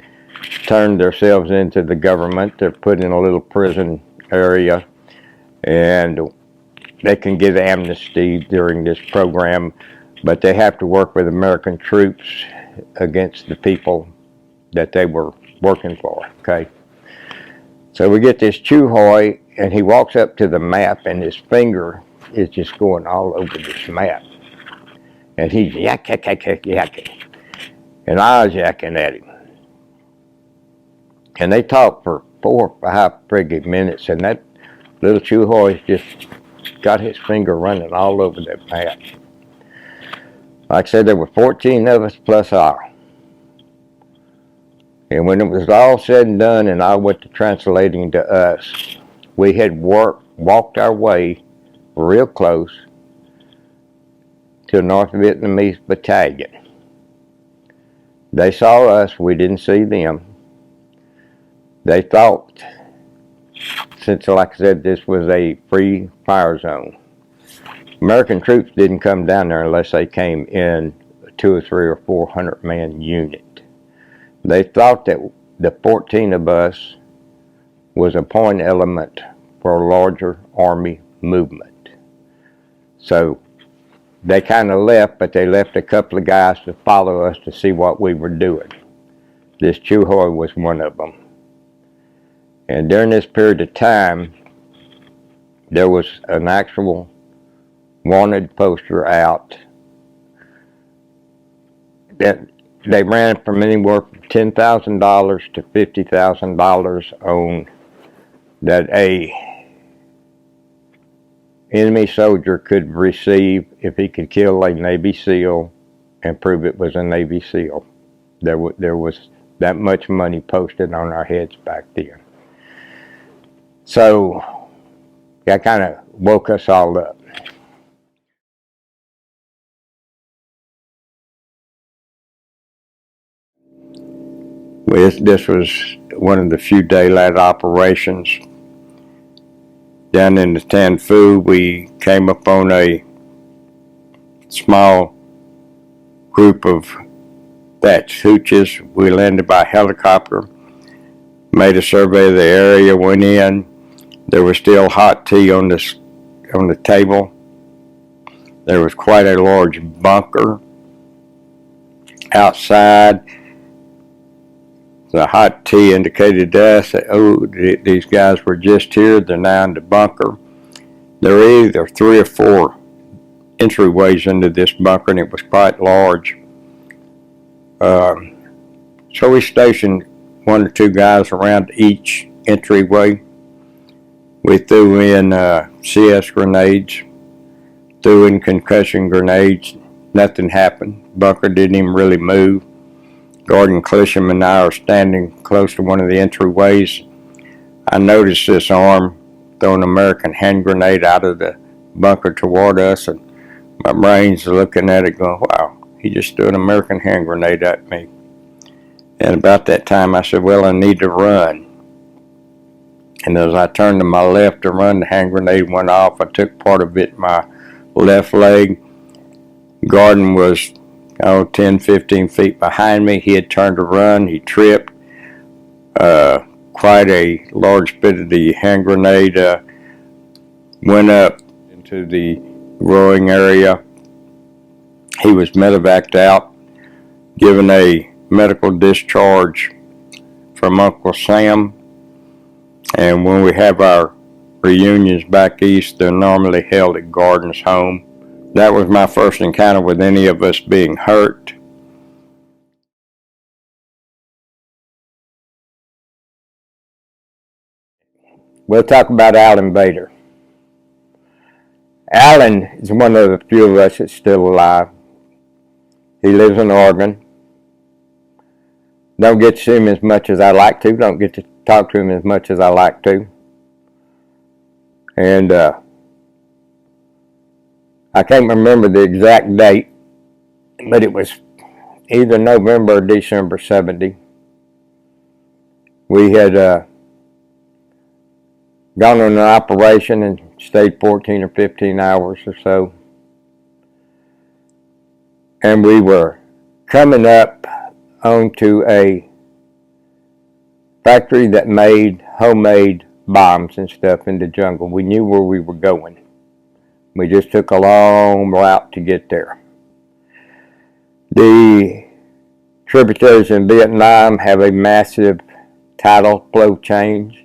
[SPEAKER 1] turned themselves into the government. They're put in a little prison area, and they can get amnesty during this program, but they have to work with American troops against the people that they were working for, okay? So we get this Chu Hoi, and he walks up to the map, and his finger is just going all over this map. And he's yakking. And I was yakking at him. And they talked for 4 or 5 friggin' minutes, and that little Chu Hoi just got his finger running all over that map. Like I said, there were 14 of us plus I. And when it was all said and done and I went to translating to us, we had walked our way real close to a North Vietnamese battalion. They saw us, we didn't see them. They thought, since like I said, this was a free fire zone, American troops didn't come down there unless they came in a 200 or 300 or 400 man unit. They thought that the 14 of us was a point element for a larger army movement. So they kind of left, but they left a couple of guys to follow us to see what we were doing. This Chu Hoi was one of them. And during this period of time, there was an actual wanted poster out that they ran from anywhere from $10,000 to $50,000 on that a enemy soldier could receive if he could kill a Navy SEAL and prove it was a Navy SEAL. There was that much money posted on our heads back then. So that kind of woke us all up. This was one of the few daylight operations. Down in the Tan Phu, we came upon a small group of thatched hooches. We landed by helicopter, made a survey of the area, went in. There was still hot tea on the table. There was quite a large bunker outside. The hot tea indicated to us that, oh, these guys were just here. They're now in the bunker. There were either 3 or 4 entryways into this bunker, and it was quite large. So we stationed 1 or 2 guys around each entryway. We threw in CS grenades, threw in concussion grenades. Nothing happened. Bunker didn't even really move. Gordon Clisham and I are standing close to one of the entryways. I noticed this arm throw an American hand grenade out of the bunker toward us, and my brain's looking at it going, wow, he just threw an American hand grenade at me. And about that time I said, well, I need to run. And as I turned to my left to run, the hand grenade went off. I took part of it in my left leg. Gordon was 10, 15 feet behind me. He had turned to run. He tripped. Quite a large bit of the hand grenade went up into the rowing area. He was medevaced out, given a medical discharge from Uncle Sam. And when we have our reunions back east, they're normally held at Gardens Home. That was my first encounter with any of us being hurt. We'll talk about Alan Bader. Alan is one of the few of us that's still alive. He lives in Oregon. Don't get to see him as much as I like to. Don't get to talk to him as much as I like to. And I can't remember the exact date, but it was either November or December 70. We had gone on an operation and stayed 14 or 15 hours or so. And we were coming up onto a factory that made homemade bombs and stuff in the jungle. We knew where we were going. We just took a long route to get there. The tributaries in Vietnam have a massive tidal flow change.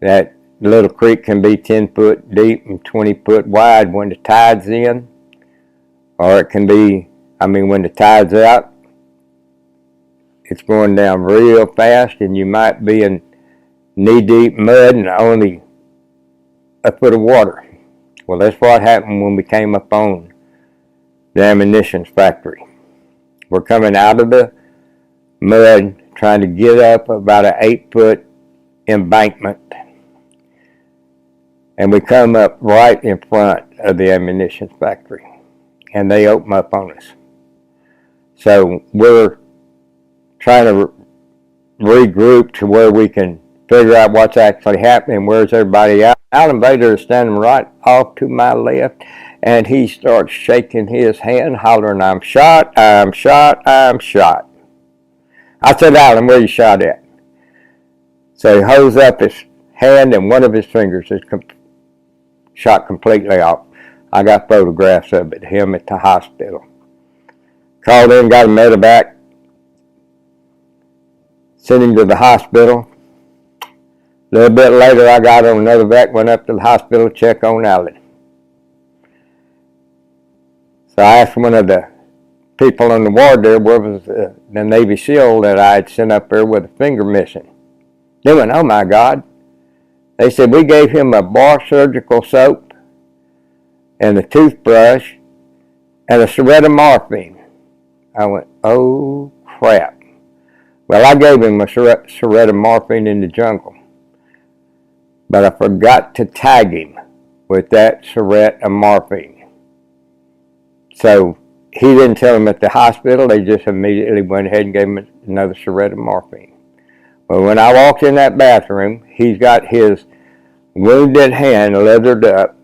[SPEAKER 1] That little creek can be 10 foot deep and 20 foot wide when the tide's in, or it can be, when the tide's out, it's going down real fast and you might be in knee-deep mud and only a foot of water. Well, that's what happened when we came up on the ammunition factory. We're coming out of the mud, trying to get up about an 8-foot embankment. And we come up right in front of the ammunition factory. And they open up on us. So we're trying to regroup to where we can figure out what's actually happening. Where's everybody out? Alan Bader is standing right off to my left, and he starts shaking his hand, hollering, "I'm shot, I'm shot, I'm shot." I said, "Alan, where you shot at?" So he holds up his hand, and one of his fingers is shot completely off. I got photographs of it, him at the hospital. Called in, got a medevac, sent him to the hospital. A little bit later, I got on another vac, went up to the hospital to check on Alan. So I asked one of the people on the ward there, where was the Navy SEAL that I had sent up there with a finger missing. They went, "Oh my God." They said, "We gave him a bar surgical soap and a toothbrush and a syringe of morphine." I went, "Oh crap." Well, I gave him a syringe of morphine in the jungle, but I forgot to tag him with that syringe of morphine. So he didn't tell him at the hospital. They just immediately went ahead and gave him another syringe of morphine. Well, when I walked in that bathroom, he's got his wounded hand leathered up,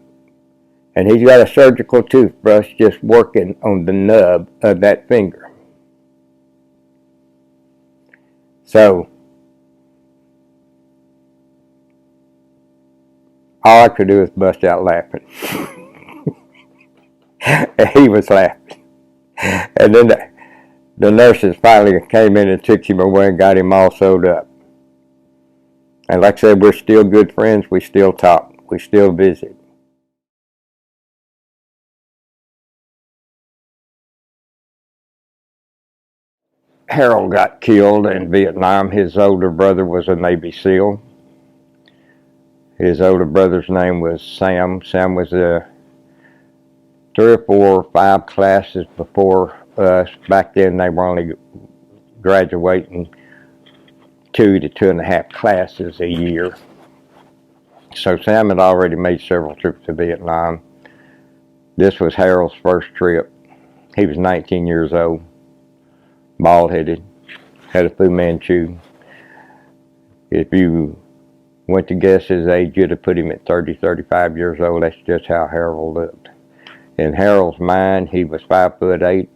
[SPEAKER 1] and he's got a surgical toothbrush just working on the nub of that finger. So all I could do was bust out laughing. And he was laughing. And then the nurses finally came in and took him away and got him all sewed up. And like I said, we're still good friends. We still talk. We still visit. Harold got killed in Vietnam. His older brother was a Navy SEAL. His older brother's name was Sam. Sam was 3 or 4 or 5 classes before us. Back then they were only graduating 2 to 2.5 classes a year. So Sam had already made several trips to Vietnam. This was Harold's first trip. He was 19 years old, bald-headed, had a Fu Manchu. If you went to guess his age, you'd have put him at 30, 35 years old. That's just how Harold looked. In Harold's mind, he was 5'8",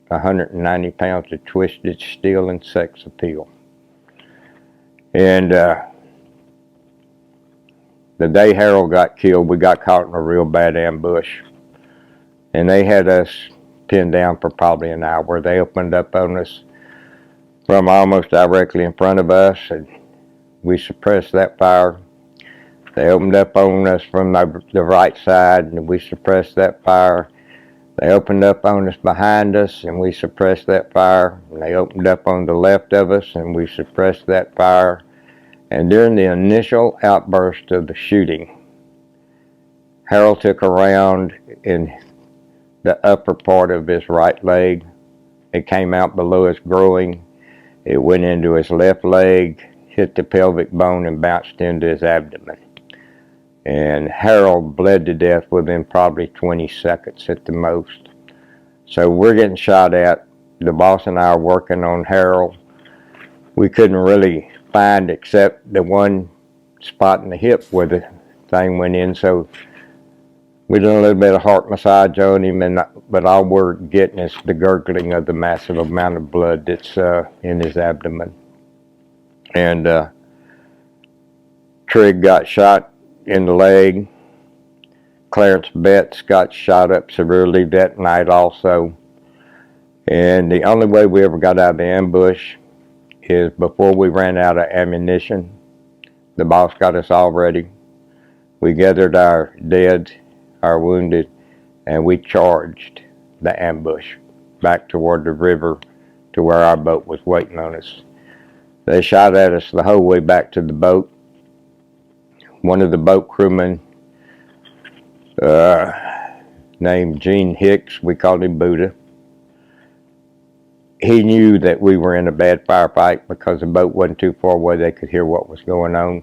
[SPEAKER 1] 190 pounds of twisted steel and sex appeal. And the day Harold got killed, we got caught in a real bad ambush. And they had us pinned down for probably an hour. They opened up on us from almost directly in front of us, and we suppressed that fire. They opened up on us from the right side, and we suppressed that fire. They opened up on us behind us, and we suppressed that fire. And they opened up on the left of us, and we suppressed that fire. And during the initial outburst of the shooting, Harold took a round in the upper part of his right leg. It came out below his groin. It went into his left leg, hit the pelvic bone, and bounced into his abdomen. And Harold bled to death within probably 20 seconds at the most. So we're getting shot at. The boss and I are working on Harold. We couldn't really find except the one spot in the hip where the thing went in. So we did a little bit of heart massage on him, but all we're getting is the gurgling of the massive amount of blood that's in his abdomen. And Trig got shot in the leg. Clarence Betts got shot up severely that night also. And the only way we ever got out of the ambush is before we ran out of ammunition. The boss got us all ready. We gathered our dead, our wounded, and we charged the ambush back toward the river to where our boat was waiting on us. They shot at us the whole way back to the boat. One of the boat crewmen, named Gene Hicks, we called him Buddha. He knew that we were in a bad firefight because the boat wasn't too far away. They could hear what was going on.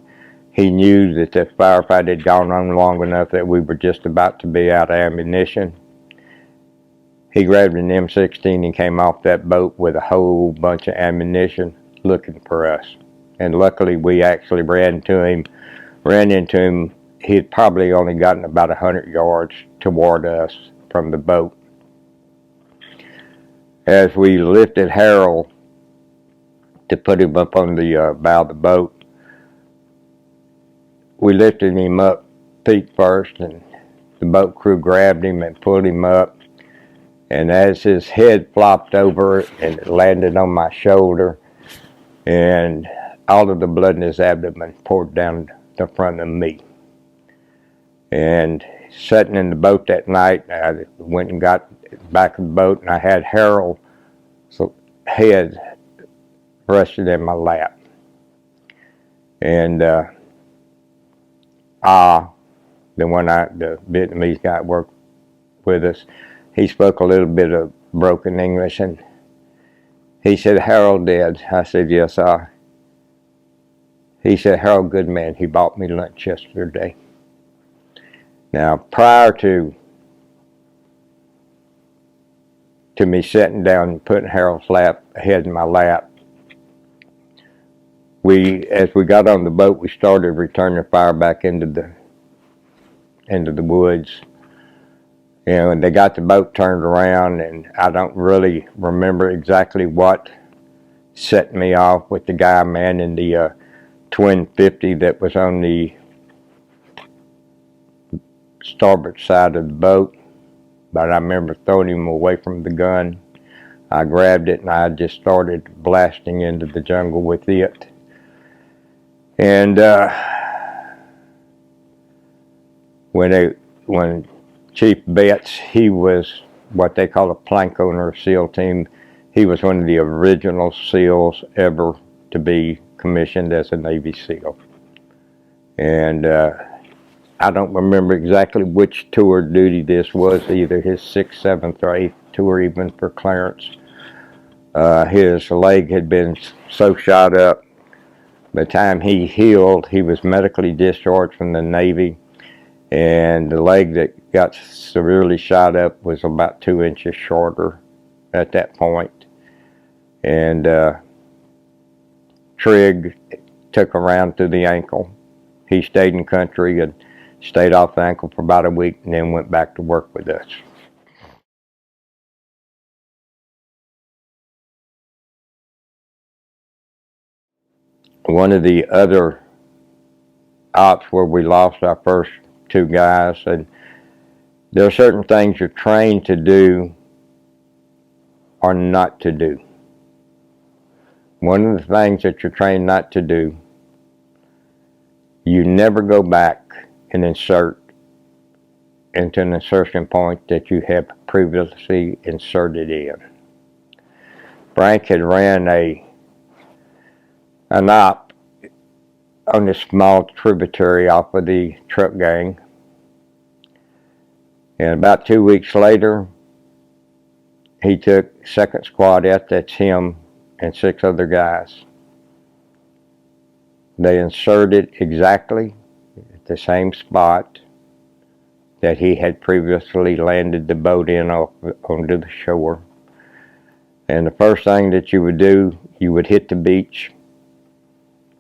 [SPEAKER 1] He knew that the firefight had gone on long enough that we were just about to be out of ammunition. He grabbed an M16 and came off that boat with a whole bunch of ammunition looking for us. And luckily we actually ran into him. He had probably only gotten about 100 yards toward us from the boat. As we lifted Harold to put him up on the bow of the boat, we lifted him up feet first, and the boat crew grabbed him and pulled him up. And as his head flopped over and it landed on my shoulder, and all of the blood in his abdomen poured down the front of me. And sitting in the boat that night, I went and got back of the boat, and I had Harold's head rested in my lap. And the Vietnamese guy that worked with us, he spoke a little bit of broken English, and he said, "Harold dead?" I said, "Yes, sir." He said, "Harold, good man. He bought me lunch yesterday." Now, prior to me sitting down and putting Harold's head in my lap, as we got on the boat, we started returning fire back into the woods. And they got the boat turned around, and I don't really remember exactly what set me off with the guy manning the twin 50 that was on the starboard side of the boat, but I remember throwing him away from the gun. I grabbed it and I just started blasting into the jungle with it. And when Chief Betts, he was what they call a plank owner SEAL team. He was one of the original SEALs ever to be commissioned as a Navy SEAL. And I don't remember exactly which tour duty this was, either his 6th, 7th, or 8th tour even for Clarence. His leg had been so shot up. By the time he healed, he was medically discharged from the Navy, and the leg that got severely shot up was about 2 inches shorter at that point. And Trig took a round through the ankle. He stayed in country and stayed off the ankle for about a week, and then went back to work with us. One of the other ops where we lost our first 2 guys, and there are certain things you're trained to do or not to do. One of the things that you're trained not to do, you never go back and insert into an insertion point that you have previously inserted in. Frank had ran an op on this small tributary off of the truck gang. And about 2 weeks later, he took second squad out, that's him and 6 other guys. They inserted exactly at the same spot that he had previously landed the boat in onto the shore. And the first thing that you would do, you would hit the beach.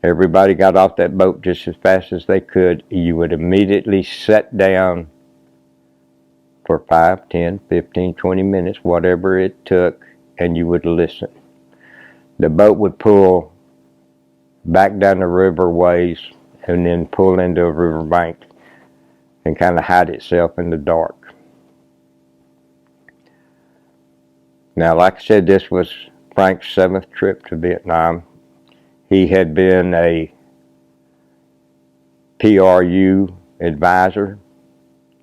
[SPEAKER 1] Everybody got off that boat just as fast as they could. You would immediately sit down for 5, 10, 15, 20 minutes, whatever it took, and you would listen. The boat would pull back down the river ways and then pull into a riverbank and kind of hide itself in the dark. Now, like I said, this was Frank's 7th trip to Vietnam. He had been a PRU advisor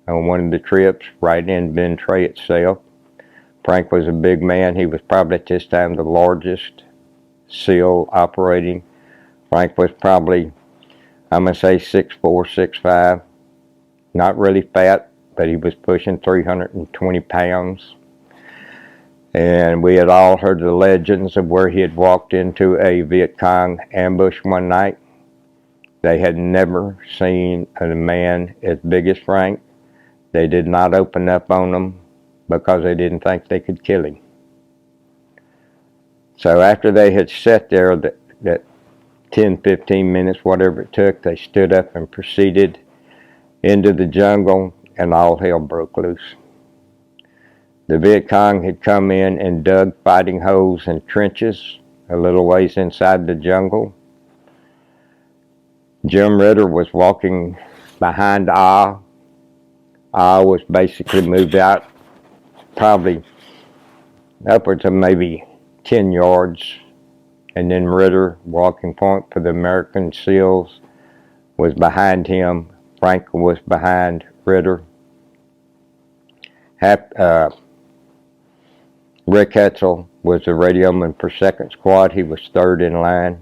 [SPEAKER 1] on one of the trips right in Ben Tre itself. Frank was a big man. He was probably at this time the largest SEAL operating. Frank was probably, I'm going to say 6'4", 6'5". Not really fat, but he was pushing 320 pounds. And we had all heard the legends of where he had walked into a Viet Cong ambush one night. They had never seen a man as big as Frank. They did not open up on him because they didn't think they could kill him. So after they had sat there that 10, 15 minutes, whatever it took, they stood up and proceeded into the jungle, and all hell broke loose. The Viet Cong had come in and dug fighting holes and trenches a little ways inside the jungle. Jim Ritter was walking behind Ah. Ah was basically moved out probably upwards of maybe 10 yards. And then Ritter, walking point for the American SEALs, was behind him. Frank was behind Ritter. Rick Hetzel was the radioman for 2nd Squad. He was 3rd in line.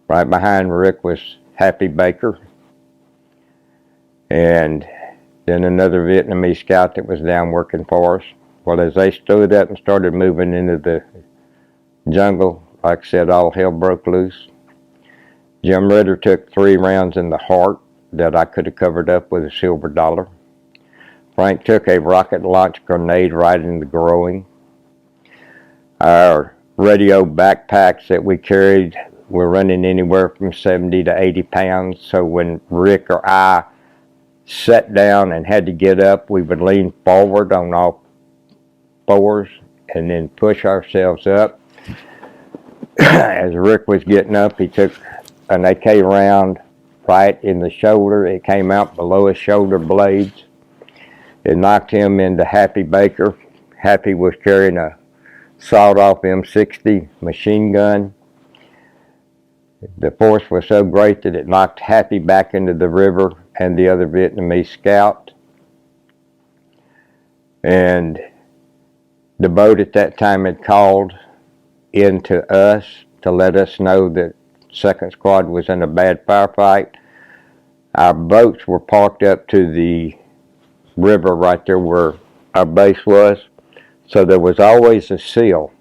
[SPEAKER 1] Right behind Rick was Happy Baker. And then another Vietnamese scout that was down working for us. Well, as they stood up and started moving into the jungle, like I said, all hell broke loose. Jim Ritter took 3 rounds in the heart that I could have covered up with a silver dollar. Frank took a rocket launch grenade right in the groin. Our radio backpacks that we carried were running anywhere from 70 to 80 pounds. So when Rick or I sat down and had to get up, we would lean forward on all 4s and then push ourselves up. As Rick was getting up, he took an AK round right in the shoulder. It came out below his shoulder blades. It knocked him into Happy Baker. Happy was carrying a sawed-off M60 machine gun. The force was so great that it knocked Happy back into the river and the other Vietnamese scout. And the boat at that time had called into us to let us know that 2nd Squad was in a bad firefight. Our boats were parked up to the river right there where our base was. So there was always a SEAL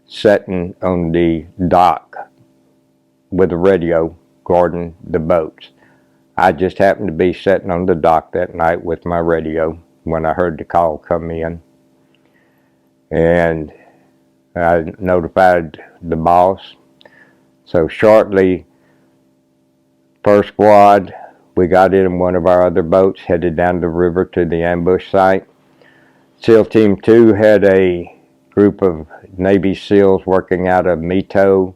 [SPEAKER 1] sitting on the dock with a radio guarding the boats. I just happened to be sitting on the dock that night with my radio when I heard the call come in. And I notified the boss. So shortly, 1st Squad, we got in one of our other boats, headed down the river to the ambush site. SEAL Team 2 had a group of Navy SEALs working out of Mito,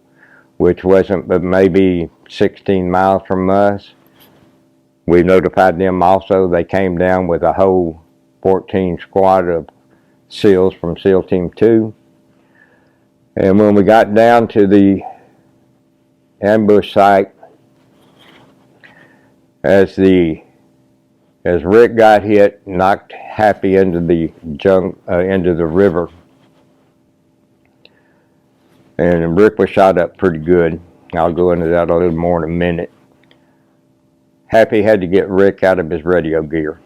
[SPEAKER 1] which wasn't but maybe 16 miles from us. We notified them also. They came down with a whole 14 squad of SEALs from SEAL Team 2. And when we got down to the ambush site, as Rick got hit, knocked Happy into the into the river, and Rick was shot up pretty good. I'll go into that a little more in a minute. Happy had to get Rick out of his radio gear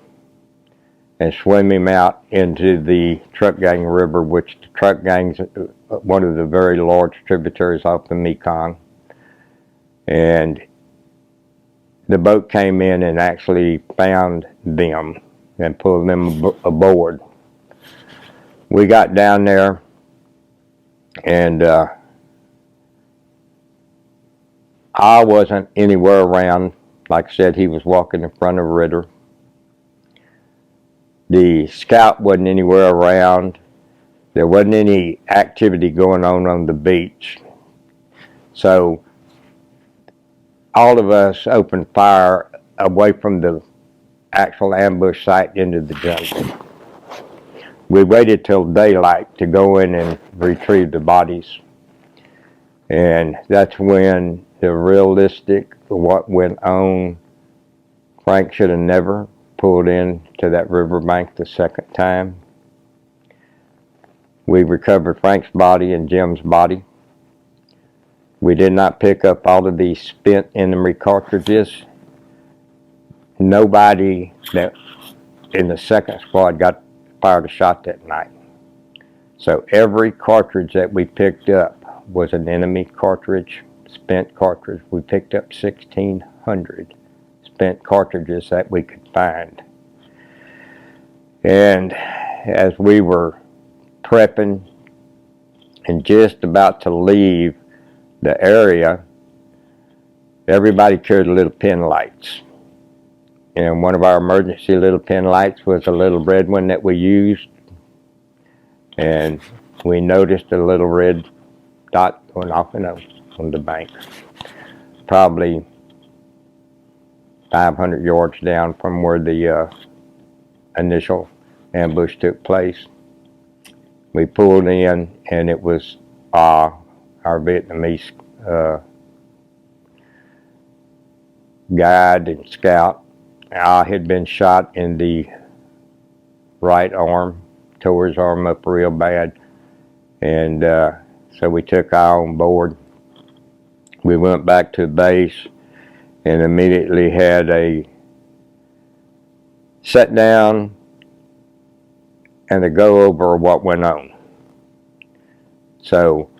[SPEAKER 1] and swim him out into the Truck Gang River, which the Truck Gang's one of the very large tributaries off the Mekong. And the boat came in and actually found them and pulled them aboard. We got down there, and I wasn't anywhere around. Like I said, he was walking in front of Ritter. The scout wasn't anywhere around. There wasn't any activity going on the beach. So all of us opened fire away from the actual ambush site into the jungle. We waited till daylight to go in and retrieve the bodies. And that's when the realistic, what went on, Frank should have never pulled in to that riverbank the second time. We recovered Frank's body and Jim's body. We did not pick up all of these spent enemy cartridges. Nobody that in the second squad got fired a shot that night. So every cartridge that we picked up was an enemy cartridge, spent cartridge. We picked up 1,600 spent cartridges that we could find. And as we were prepping and just about to leave the area, everybody carried little pin lights. And one of our emergency little pin lights was a little red one that we used. And we noticed a little red dot going off on the bank. Probably 500 yards down from where the initial ambush took place. We pulled in, and it was our Vietnamese guide and scout. I had been shot in the right arm, tore his arm up real bad, and so we took I on board. We went back to the base and immediately had a sit down and a go over what went on. So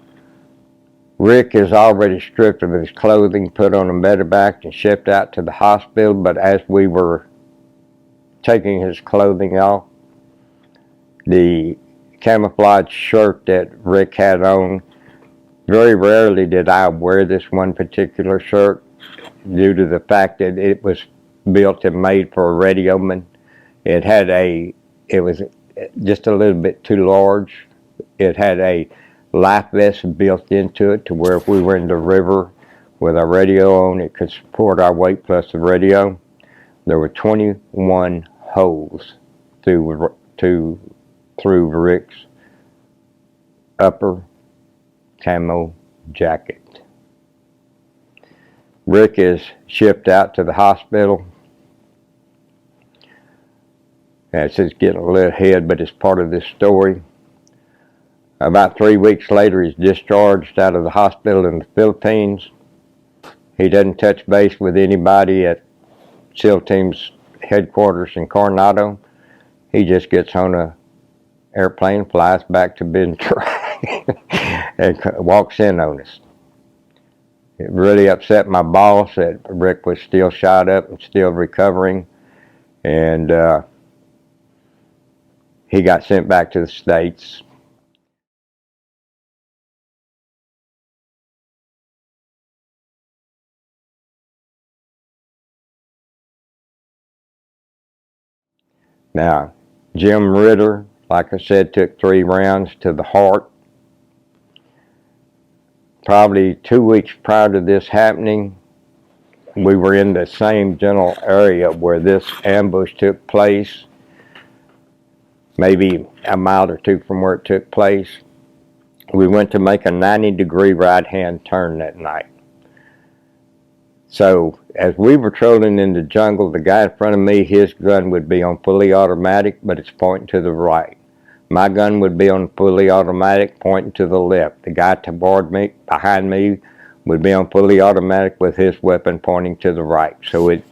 [SPEAKER 1] Rick is already stripped of his clothing, put on a medevac, and shipped out to the hospital. But as we were taking his clothing off, the camouflage shirt that Rick had on, very rarely did I wear this one particular shirt due to the fact that it was built and made for a radio man. It was just a little bit too large. It had a life vest built into it to where if we were in the river with our radio on, it could support our weight plus the radio. There were 21 holes through Rick's upper camo jacket. Rick is shipped out to the hospital. It's just getting a little ahead, but it's part of this story. About 3 weeks later, he's discharged out of the hospital in the Philippines. He doesn't touch base with anybody at SEAL Team's headquarters in Coronado. He just gets on an airplane, flies back to Ben Tre, and walks in on us. It really upset my boss that Rick was still shot up and still recovering, and he got sent back to the States. Now, Jim Ritter, like I said, took 3 rounds to the heart. Probably 2 weeks prior to this happening, we were in the same general area where this ambush took place, maybe a mile or two from where it took place. We went to make a 90-degree right-hand turn that night. So as we were trolling in the jungle, the guy in front of me, his gun would be on fully automatic, but it's pointing to the right. My gun would be on fully automatic, pointing to the left. The guy toward me, behind me, would be on fully automatic with his weapon pointing to the right. So it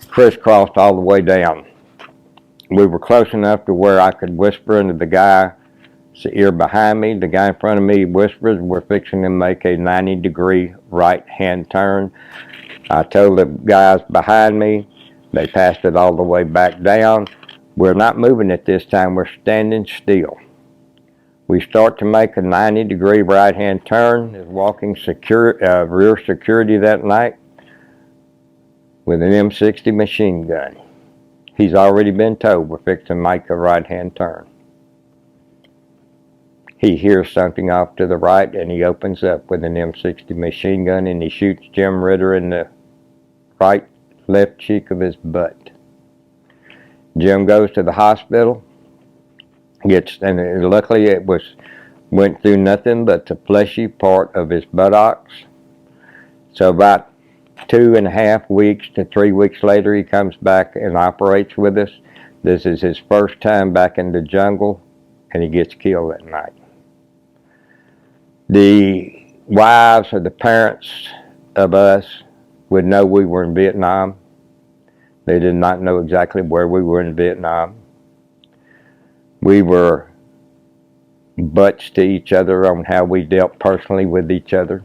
[SPEAKER 1] crisscrossed all the way down. We were close enough to where I could whisper into the guy's ear behind me. The guy in front of me whispers, we're fixing to make a 90-degree right-hand turn. I told the guys behind me, they passed it all the way back down. We're not moving at this time, we're standing still. We start to make a 90-degree right-hand turn. There's walking rear security that night with an M60 machine gun. He's already been told we're fixing to make a right-hand turn. He hears something off to the right, and he opens up with an M60 machine gun, and he shoots Jim Ritter in the left cheek of his butt. Jim goes to the hospital, and luckily it went through nothing but the fleshy part of his buttocks. So about 2.5 weeks to 3 weeks later, he comes back and operates with us. This is his first time back in the jungle, and he gets killed that night. The wives or the parents of us would know we were in Vietnam. They did not know exactly where we were in Vietnam. We were butts to each other on how we dealt personally with each other.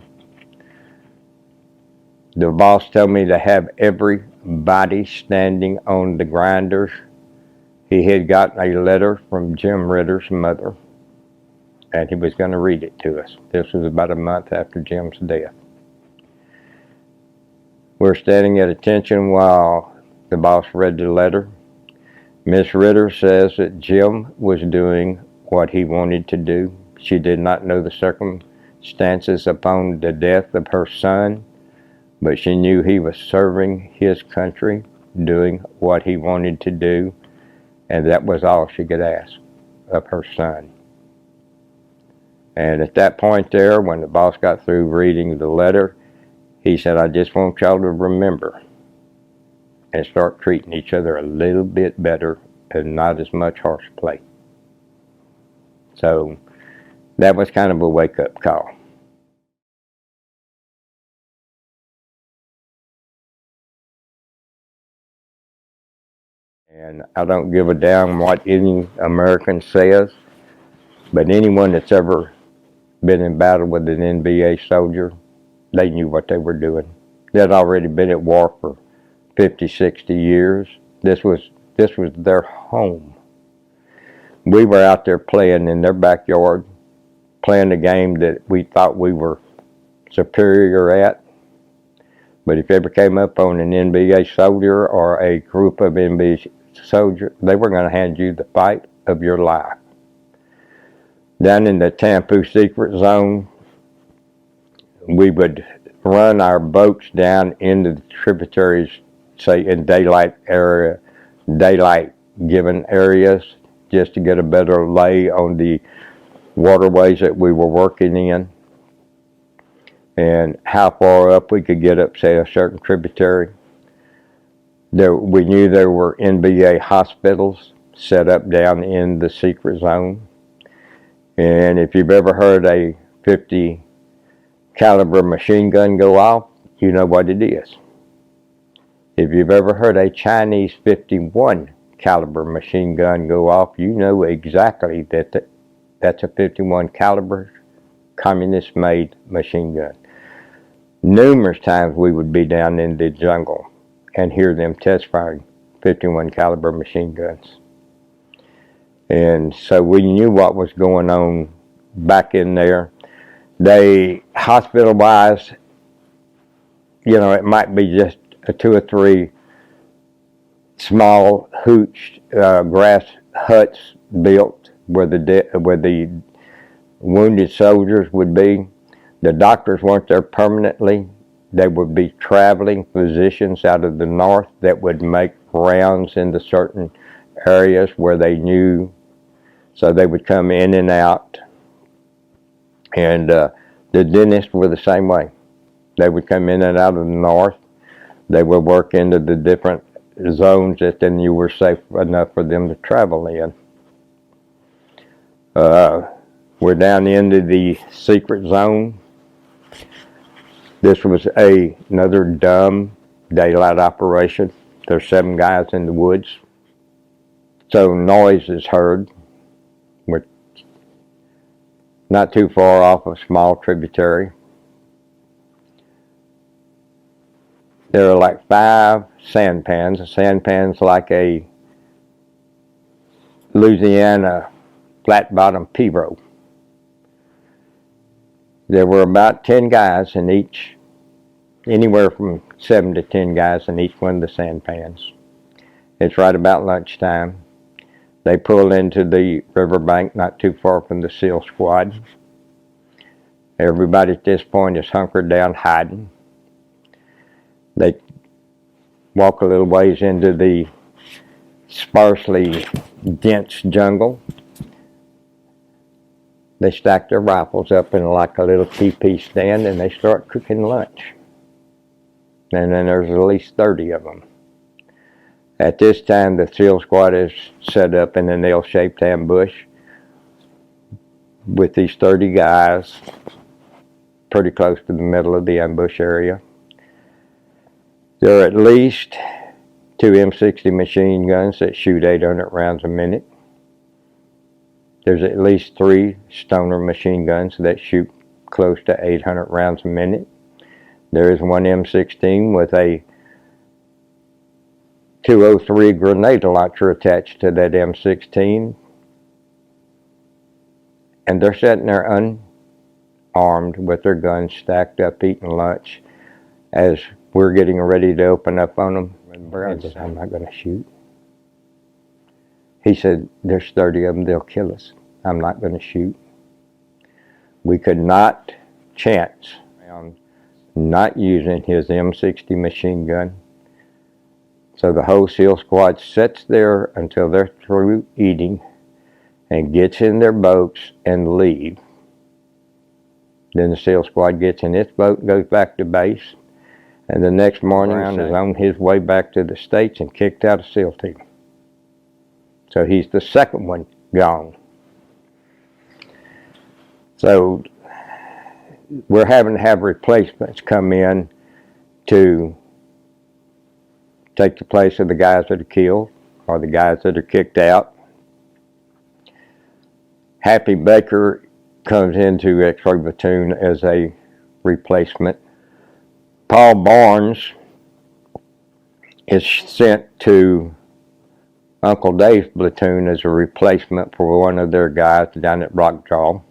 [SPEAKER 1] The boss told me to have everybody standing on the grinders. He had gotten a letter from Jim Ritter's mother, and he was going to read it to us. This was about a month after Jim's death. We're standing at attention while the boss read the letter. Miss Ritter says that Jim was doing what he wanted to do. She did not know the circumstances upon the death of her son, but she knew he was serving his country, doing what he wanted to do, and that was all she could ask of her son. And at that point there, when the boss got through reading the letter, he said, I just want y'all to remember and start treating each other a little bit better and not as much horseplay. So that was kind of a wake-up call. And I don't give a damn what any American says, but anyone that's ever been in battle with an NBA soldier, they knew what they were doing. They'd already been at war for 50, 60 years. This was their home. We were out there playing in their backyard, playing the game that we thought we were superior at. But if you ever came up on an NBA soldier or a group of NBA soldiers, they were going to hand you the fight of your life. Down in the Tampu secret zone, we would run our boats down into the tributaries, say in daylight given areas, just to get a better lay on the waterways that we were working in and how far up we could get up, say, a certain tributary. We knew there were NBA hospitals set up down in the secret zone. And if you've ever heard a 50 caliber machine gun go off, you know what it is. If you've ever heard a Chinese 51 caliber machine gun go off, you know exactly that that's a 51 caliber communist made machine gun. Numerous times we would be down in the jungle and hear them test firing 51 caliber machine guns. And so we knew what was going on back in there. They, hospital-wise, you know, it might be just 2 or 3 small hooch grass huts built where the wounded soldiers would be. The doctors weren't there permanently. They would be traveling physicians out of the north that would make rounds into certain areas where they knew. So they would come in and out. And the dentists were the same way. They would come in and out of the north. They would work into the different zones that then you were safe enough for them to travel in. We're down into the secret zone. This was another dumb daylight operation. There's 7 guys in the woods. So noise is heard. We're not too far off a small tributary. There are like 5 sandpans. A sandpan's like a Louisiana flat-bottom pirogue. There were about 10 guys in each, anywhere from 7 to 10 guys in each one of the sandpans. It's right about lunchtime. They pull into the riverbank not too far from the SEAL squad. Everybody at this point is hunkered down hiding. They walk a little ways into the sparsely dense jungle. They stack their rifles up in like a little teepee stand and they start cooking lunch. And then there's at least 30 of them. At this time, the SEAL squad is set up in an L-shaped ambush with these 30 guys pretty close to the middle of the ambush area. There are at least 2 M60 machine guns that shoot 800 rounds a minute. There's at least 3 Stoner machine guns that shoot close to 800 rounds a minute. There is 1 M16 with a 203 grenade launcher attached to that M16. And they're sitting there unarmed with their guns stacked up eating lunch as we're getting ready to open up on them. And Brown said, "I'm not going to shoot." He said, "There's 30 of them, they'll kill us. I'm not going to shoot." We could not chance on not using his M60 machine gun. So the whole SEAL squad sits there until they're through eating and gets in their boats and leave. Then the SEAL squad gets in its boat and goes back to base. And the next morning, Brown is on his way back to the States and kicked out a SEAL team. So he's the second one gone. So we're having to have replacements come in to take the place of the guys that are killed or the guys that are kicked out. Happy Baker comes into X-Ray Platoon as a replacement. Paul Barnes is sent to Uncle Dave's platoon as a replacement for one of their guys down at Rockjaw.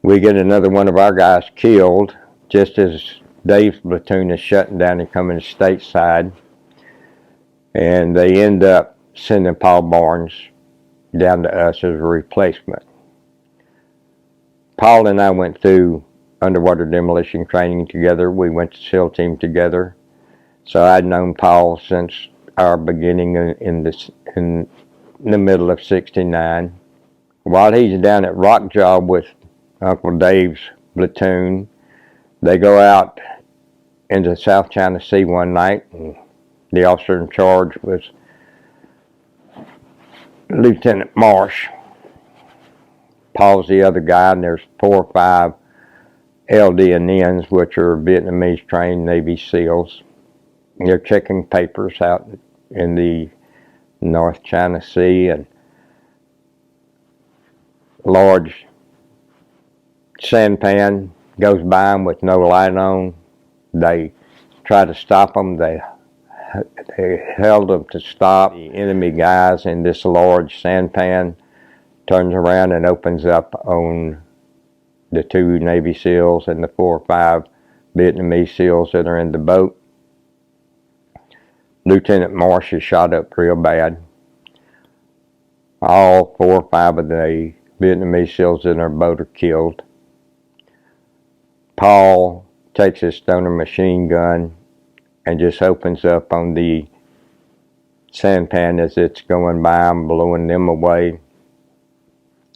[SPEAKER 1] We get another one of our guys killed just as Dave's platoon is shutting down and coming stateside. And they end up sending Paul Barnes down to us as a replacement. Paul and I went through underwater demolition training together. We went to SEAL team together. So I'd known Paul since our beginning in the middle of '69. While he's down at Rockjaw with Uncle Dave's platoon, they go out into the South China Sea one night, and the officer in charge was Lieutenant Marsh. Paul's the other guy, and there's 4 or 5 LDNs, which are Vietnamese trained Navy SEALs. They're checking papers out in the North China Sea, and a large sampan goes by them with no light on. They try to stop them. They held them to stop. The enemy guys in this large sampan turns around and opens up on the 2 Navy SEALs and the 4 or 5 Vietnamese SEALs that are in the boat. Lieutenant Marsh is shot up real bad. All 4 or 5 of the Vietnamese SEALs in our boat are killed. Paul takes his Stoner machine gun and just opens up on the sampan as it's going by them, blowing them away.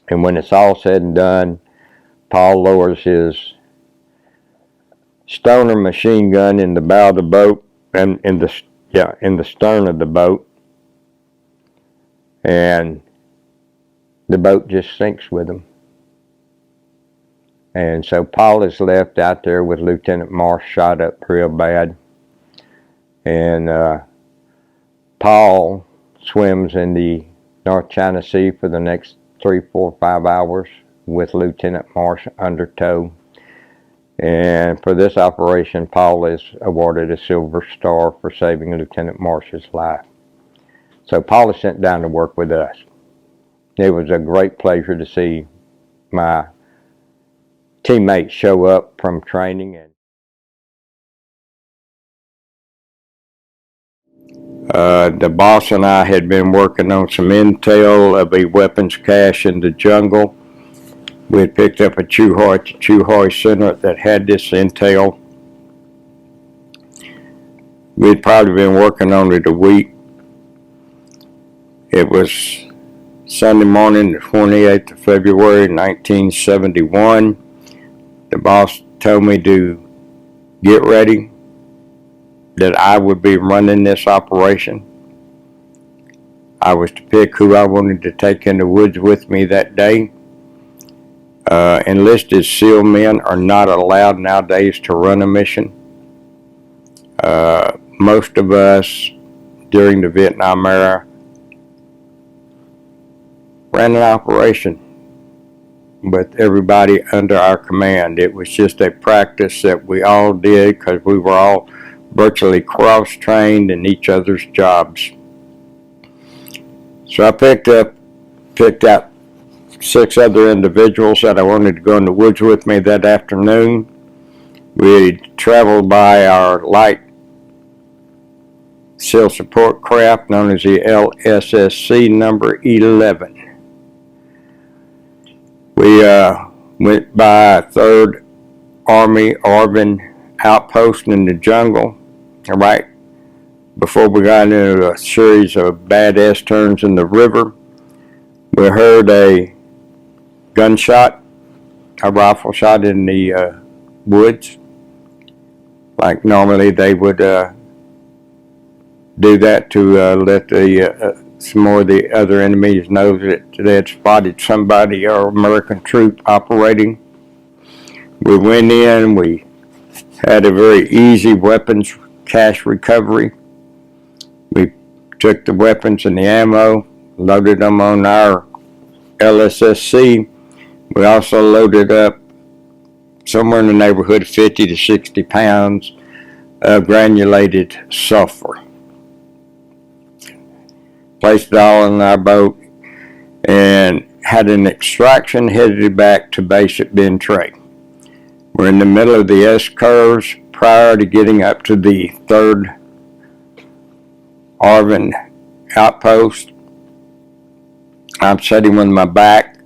[SPEAKER 1] And when it's all said and done, Paul lowers his Stoner machine gun in the bow of the boat, and in the stern of the boat, and the boat just sinks with him. And so Paul is left out there with Lieutenant Marsh shot up real bad. And Paul swims in the North China Sea for the next 3, 4, 5 hours with Lieutenant Marsh under tow. And for this operation, Paul is awarded a Silver Star for saving Lieutenant Marsh's life. So Paul is sent down to work with us. It was a great pleasure to see my teammates show up from training. And the boss and I had been working on some intel of a weapons cache in the jungle. We had picked up a Chuhoi center that had this intel. We'd probably been working on it a week. It was Sunday morning, the 28th of February, 1971. The boss told me to get ready, that I would be running this operation. I was to pick who I wanted to take in the woods with me that day. Enlisted SEAL men are not allowed nowadays to run a mission. Most of us during the Vietnam era ran an operation with everybody under our command. It was just a practice that we all did because we were all virtually cross-trained in each other's jobs. So I picked out 6 other individuals that I wanted to go in the woods with me that afternoon. We traveled by our light SEAL support craft known as the LSSC number 11. We went by 3rd Army ARVN outpost in the jungle, right before we got into a series of bad S-turns in the river. We heard a gunshot, a rifle shot in the woods. Like normally they would do that to let some more of the other enemies know that they had spotted somebody or American troop operating. We went in, we had a very easy weapons cache recovery. We took the weapons and the ammo, loaded them on our LSSC. We also loaded up somewhere in the neighborhood of 50 to 60 pounds of granulated sulfur. Placed it all in our boat and had an extraction headed back to base at Ben Tre. We're in the middle of the S-curves prior to getting up to the 3rd ARVN outpost. I'm sitting on my back.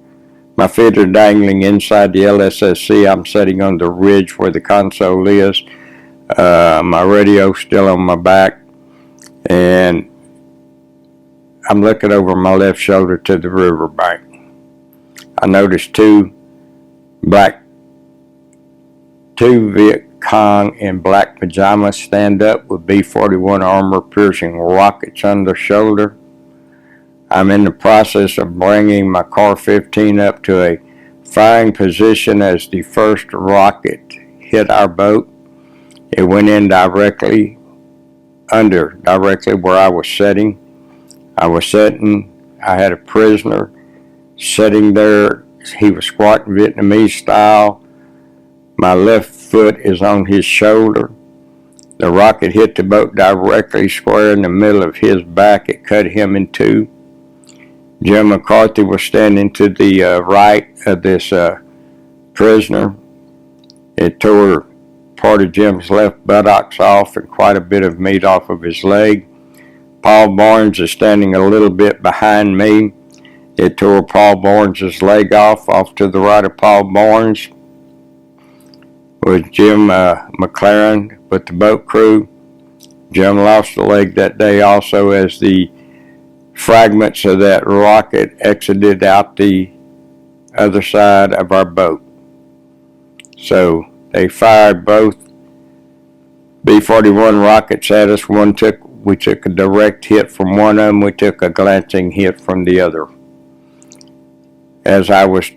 [SPEAKER 1] My feet are dangling inside the LSSC. I'm sitting on the ridge where the console is. My radio's still on my back. And I'm looking over my left shoulder to the riverbank. I noticed 2 Viet Cong in black pajamas stand up with B-41 armor-piercing rockets on their shoulder. I'm in the process of bringing my Car-15 up to a firing position as the first rocket hit our boat. It went in directly where I was sitting. I had a prisoner sitting there. He was squatting Vietnamese style. My left foot is on his shoulder. The rocket hit the boat directly square in the middle of his back. It cut him in 2. Jim McCarthy was standing to the right of this prisoner. It tore part of Jim's left buttocks off and quite a bit of meat off of his leg. Paul Barnes is standing a little bit behind me. It tore Paul Barnes' leg off to the right of Paul Barnes was Jim McLaren with the boat crew. Jim lost a leg that day also as the fragments of that rocket exited out the other side of our boat. So they fired both B-41 rockets at us. We took a direct hit from one of them. We took a glancing hit from the other. As I was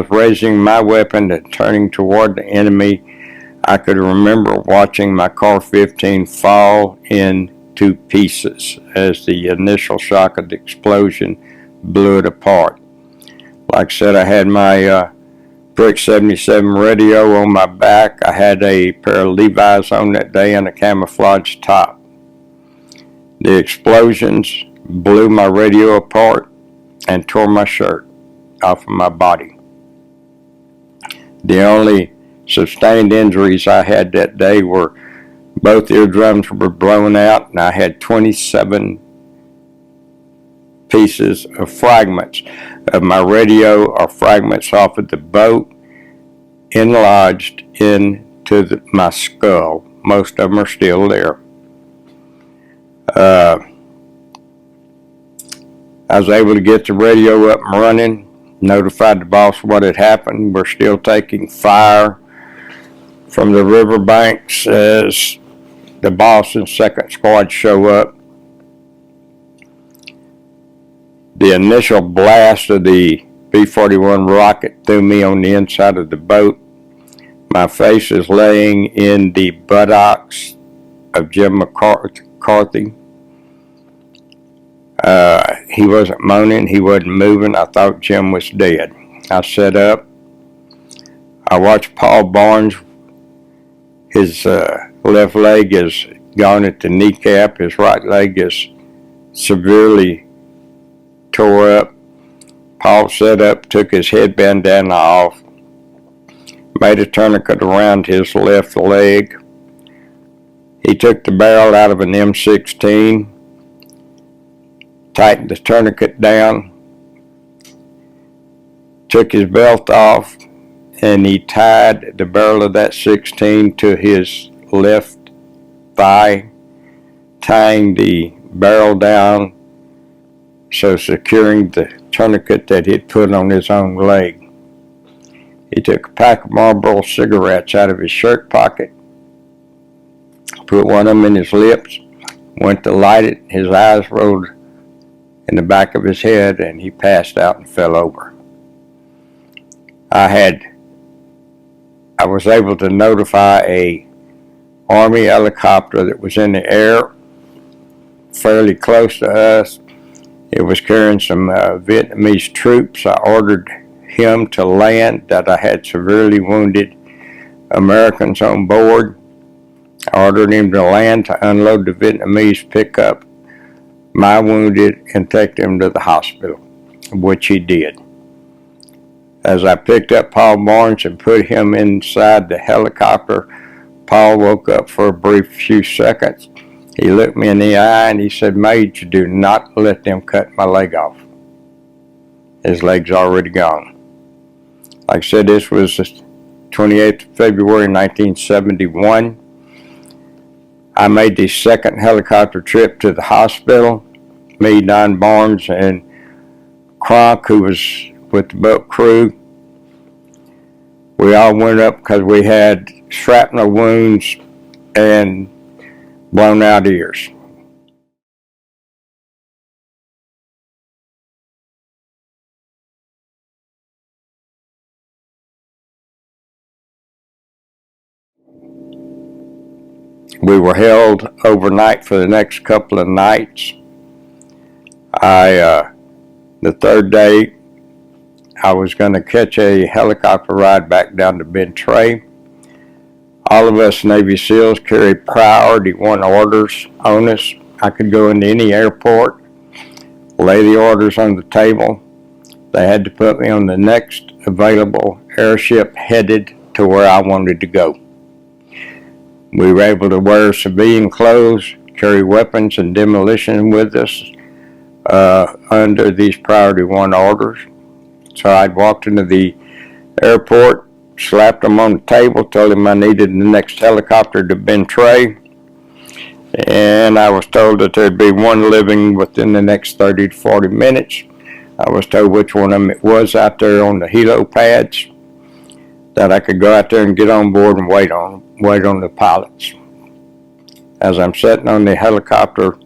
[SPEAKER 1] raising my weapon and turning toward the enemy, I could remember watching my Car 15 fall into pieces as the initial shock of the explosion blew it apart. Like I said, I had my Brick 77 radio on my back. I had a pair of Levi's on that day and a camouflage top. The explosions blew my radio apart and tore my shirt off of my body. The only sustained injuries I had that day were both eardrums were blown out, and I had 27 pieces of fragments of my radio or fragments off of the boat enlarged into my skull. Most of them are still there. I was able to get the radio up and running, notified the boss what had happened. We're still taking fire from the riverbanks as the boss and second squad show up. The initial blast of the B-41 rocket threw me on the inside of the boat. My face is laying in the buttocks of Jim McCarthy. He wasn't moaning, he wasn't moving. I thought Jim was dead. I sat up. I watched Paul Barnes. His left leg is gone at the kneecap. His right leg is severely tore up. Paul sat up, took his head bandana off, made a tourniquet around his left leg. He took the barrel out of an M16, tightened the tourniquet down, took his belt off, and he tied the barrel of that 16 to his left thigh, tying the barrel down, so securing the tourniquet that he'd put on his own leg. He took a pack of Marlboro cigarettes out of his shirt pocket, put one of them in his lips, went to light it. His eyes rolled in the back of his head, and he passed out and fell over. I was able to notify a Army helicopter that was in the air fairly close to us. It was carrying some Vietnamese troops. I ordered him to land, that I had severely wounded Americans on board. I ordered him to land to unload the Vietnamese, pick up my wounded, and take them to the hospital, which he did. As I picked up Paul Barnes and put him inside the helicopter, Paul woke up for a brief few seconds. He looked me in the eye and he said, "Major, do not let them cut my leg off." His leg's already gone. Like I said, this was the 28th of February 1971. I made the second helicopter trip to the hospital. Me, Don Barnes, and Kronk, who was with the boat crew. We all went up because we had shrapnel wounds and blown out ears. We were held overnight for the next couple of nights. The third day, I was going to catch a helicopter ride back down to Ben Tre. All of us Navy SEALs carried priority 1 orders on us. I could go into any airport, lay the orders on the table. They had to put me on the next available airship headed to where I wanted to go. We were able to wear civilian clothes, carry weapons and demolition with us under these priority 1 orders. So I'd walked into the airport, slapped them on the table, told them I needed the next helicopter to Ben Tre, and I was told that there'd be one living within the next 30 to 40 minutes. I was told which one of them it was out there on the helo pads. that I could go out there and get on board and wait on the pilots. As I'm sitting on the helicopter,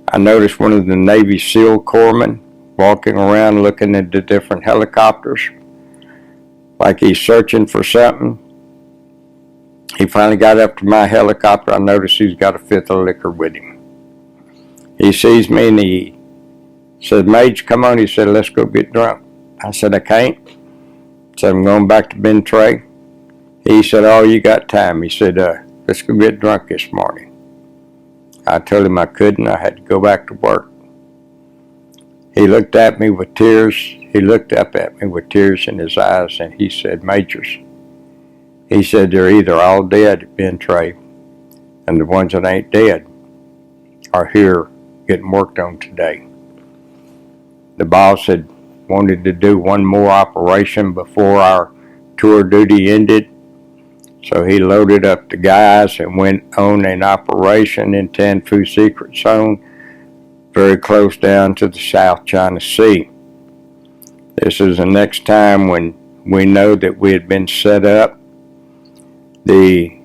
[SPEAKER 1] I noticed one of the Navy SEAL corpsmen walking around looking at the different helicopters, like he's searching for something. He finally got up to my helicopter. I noticed he's got a fifth of liquor with him. He sees me and he said, "Mage, come on." He said, "Let's go get drunk." I said, "I can't." I said, "I'm going back to Ben Tre." He said, "Oh, you got time." He said, "Let's go get drunk this morning." I told him I couldn't. I had to go back to work. He looked at me with tears. He looked up at me with tears in his eyes, and he said, "Majors," he said, "they're either all dead at Ben Tre, and the ones that ain't dead are here getting worked on today." The boss had wanted to do one more operation before our tour duty ended, so he loaded up the guys and went on an operation in Tan Phu Secret Zone, very close down to the South China Sea. This is the next time when we know that we had been set up. The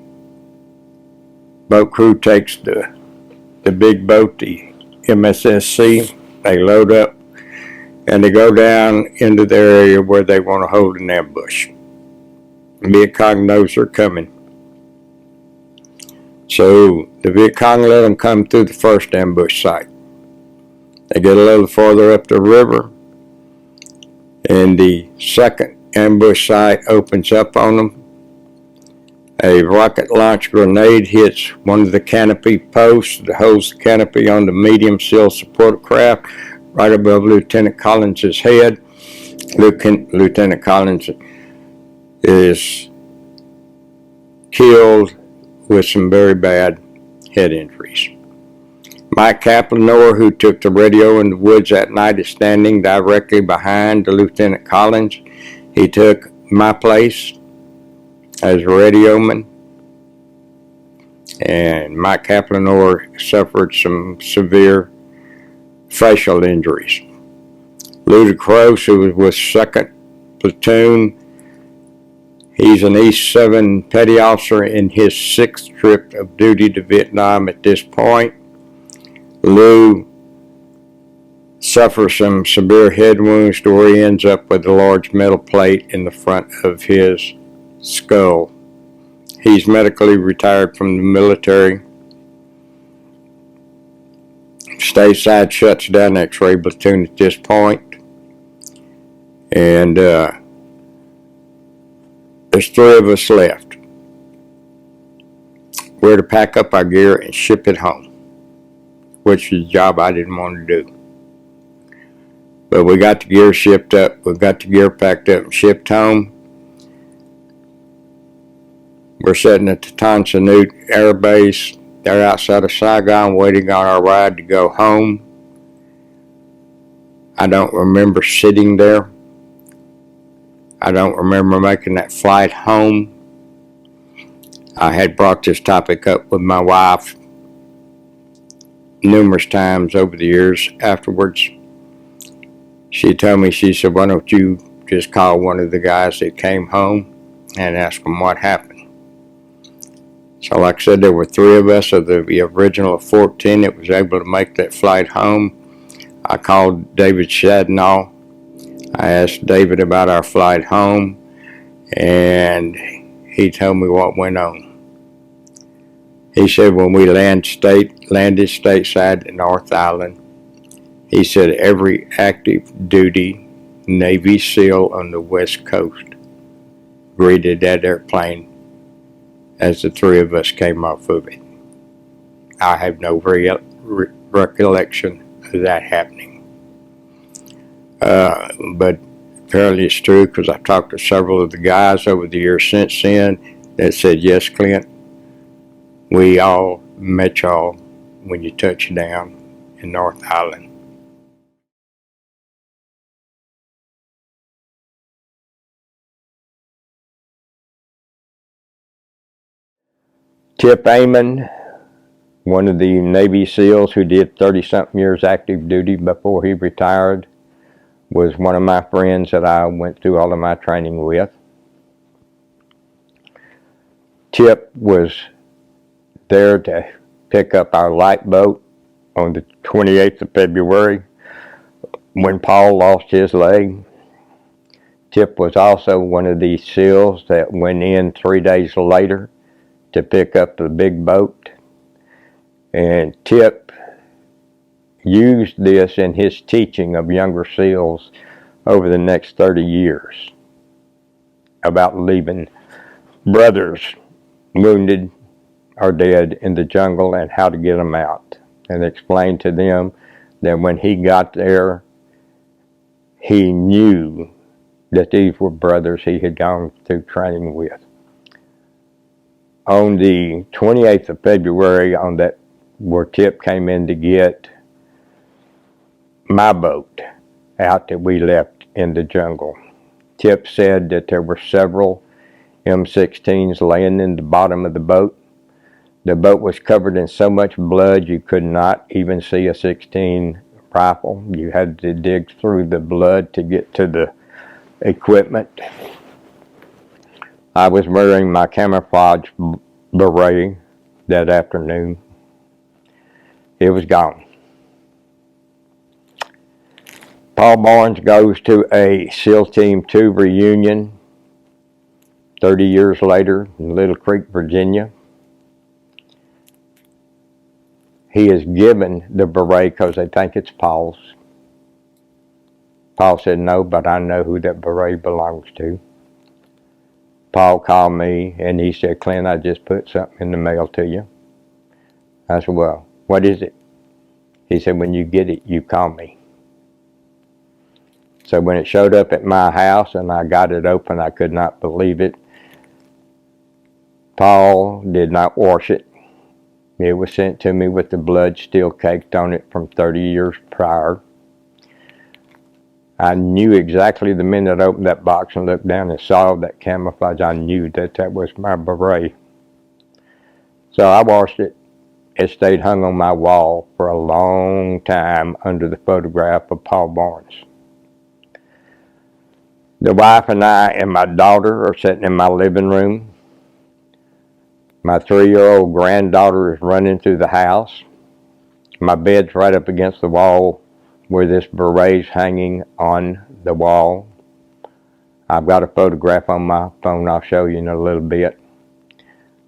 [SPEAKER 1] boat crew takes the big boat, the MSSC, they load up and they go down into their area where they want to hold an ambush. Viet Cong knows they're coming. So the Viet Cong let them come through the first ambush site. They get a little farther up the river, and the second ambush site opens up on them. A rocket launch grenade hits one of the canopy posts that holds the canopy on the medium SEAL support craft right above Lieutenant Collins' head. Lieutenant Collins is killed with some very bad head injuries. Mike Kaplanor, who took the radio in the woods that night, is standing directly behind the Lieutenant Collins. He took my place as a radioman, and Mike Kaplanor suffered some severe facial injuries. Ludacros, who was with 2nd Platoon, he's an East 7 petty officer in his 6th trip of duty to Vietnam at this point. Lou suffers some severe head wounds to where he ends up with a large metal plate in the front of his skull. He's medically retired from the military. Stateside shuts down X-Ray Platoon at this point. And there's 3 of us left. We're to pack up our gear and ship it home, which is a job I didn't want to do. But we got the gear shipped up. We got the gear packed up and shipped home. We're sitting at the Tan Son Nhut Air Base. They're outside of Saigon waiting on our ride to go home. I don't remember sitting there. I don't remember making that flight home. I had brought this topic up with my wife numerous times over the years afterwards. She told me, she said, "Why don't you just call one of the guys that came home and ask them what happened?" So like I said, there were 3 of us of the original 14 that was able to make that flight home. I called David Shadnall. I asked David about our flight home, and he told me what went on. He said when we landed stateside at North Island, he said every active duty Navy SEAL on the West Coast greeted that airplane as the 3 of us came off of it. I have no recollection of that happening. But apparently it's true, because I've talked to several of the guys over the years since then that said, "Yes, Clint, we all met y'all when you touched down in North Island." Tip Amon, one of the Navy SEALs who did 30-something years active duty before he retired, was one of my friends that I went through all of my training with. Tip was there to pick up our light boat on the 28th of February when Paul lost his leg. Tip was also one of these SEALs that went in 3 days later to pick up the big boat. And Tip used this in his teaching of younger SEALs over the next 30 years about leaving brothers wounded or dead in the jungle and how to get them out, and explained to them that when he got there, he knew that these were brothers he had gone through training with. On the 28th of February, on that where Tip came in to get my boat out that we left in the jungle, Tip said that there were several M16s laying in the bottom of the boat. The boat was covered in so much blood you could not even see a 16 rifle. You had to dig through the blood to get to the equipment. I was wearing my camouflage beret that afternoon. It was gone. Paul Barnes goes to a SEAL Team 2 reunion 30 years later in Little Creek, Virginia. He is given the beret because they think it's Paul's. Paul said, no, but I know who that beret belongs to. Paul called me and he said, Clint, I just put something in the mail to you. I said, well, what is it? He said, when you get it, you call me. So when it showed up at my house and I got it open, I could not believe it. Paul did not wash it. It was sent to me with the blood still caked on it from 30 years prior. I knew exactly the minute I opened that box and looked down and saw that camouflage, I knew that that was my beret. So I washed it. It stayed hung on my wall for a long time under the photograph of Paul Barnes. The wife and I and my daughter are sitting in my living room. My 3-year-old granddaughter is running through the house. My bed's right up against the wall where this beret's hanging on the wall. I've got a photograph on my phone I'll show you in a little bit.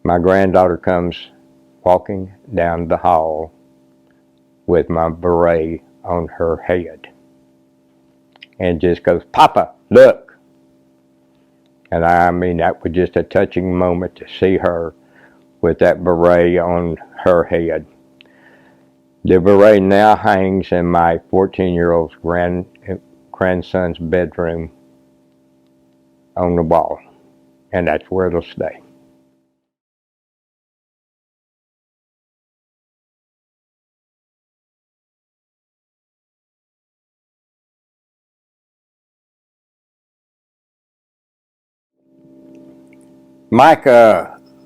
[SPEAKER 1] My granddaughter comes walking down the hall with my beret on her head and just goes, Papa, look. And I mean, that was just a touching moment to see her with that beret on her head. The beret now hangs in my 14-year-old's grandson's bedroom on the wall, and that's where it'll stay. Mike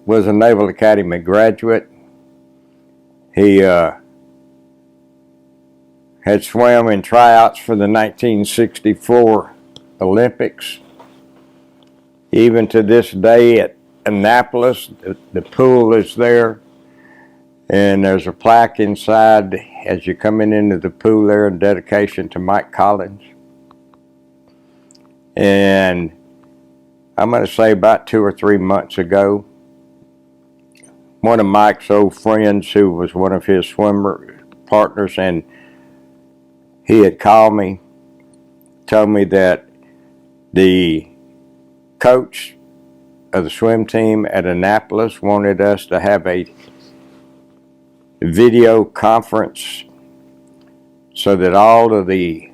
[SPEAKER 1] was a Naval Academy graduate. He had swam in tryouts for the 1964 Olympics. Even to this day at Annapolis, the pool is there, and there's a plaque inside as you're coming into the pool there in dedication to Mike Collins. And I'm going to say about 2 or 3 months ago, one of Mike's old friends who was one of his swimmer partners, and he had called me, told me that the coach of the swim team at Annapolis wanted us to have a video conference so that all of the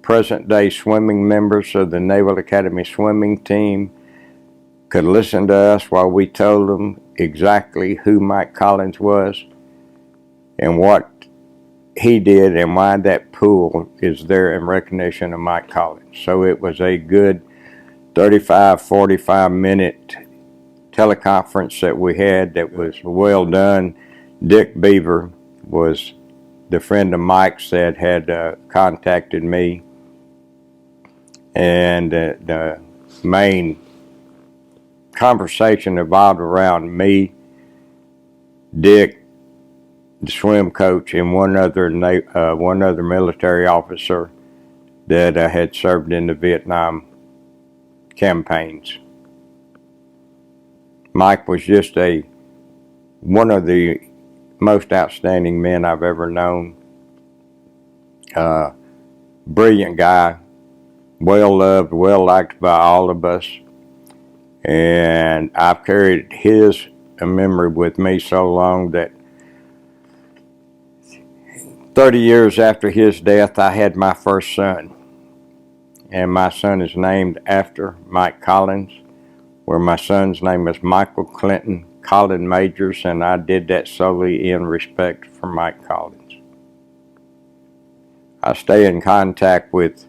[SPEAKER 1] present day swimming members of the Naval Academy swimming team could listen to us while we told them exactly who Mike Collins was and what he did and why that pool is there in recognition of Mike Collins. So it was a good 45 minute teleconference that we had that was well done. Dick Beaver was the friend of Mike's that had contacted me, and the main conversation revolved around me, Dick, the swim coach, and one other military officer that had served in the Vietnam campaigns. Mike was just one of the most outstanding men I've ever known. Brilliant guy, well loved, well liked by all of us, and I've carried his memory with me so long that 30 years after his death, I had my first son, and my son is named after Mike Collins, where my son's name is Michael Clinton Clint Majors, and I did that solely in respect for Mike Collins. I stay in contact with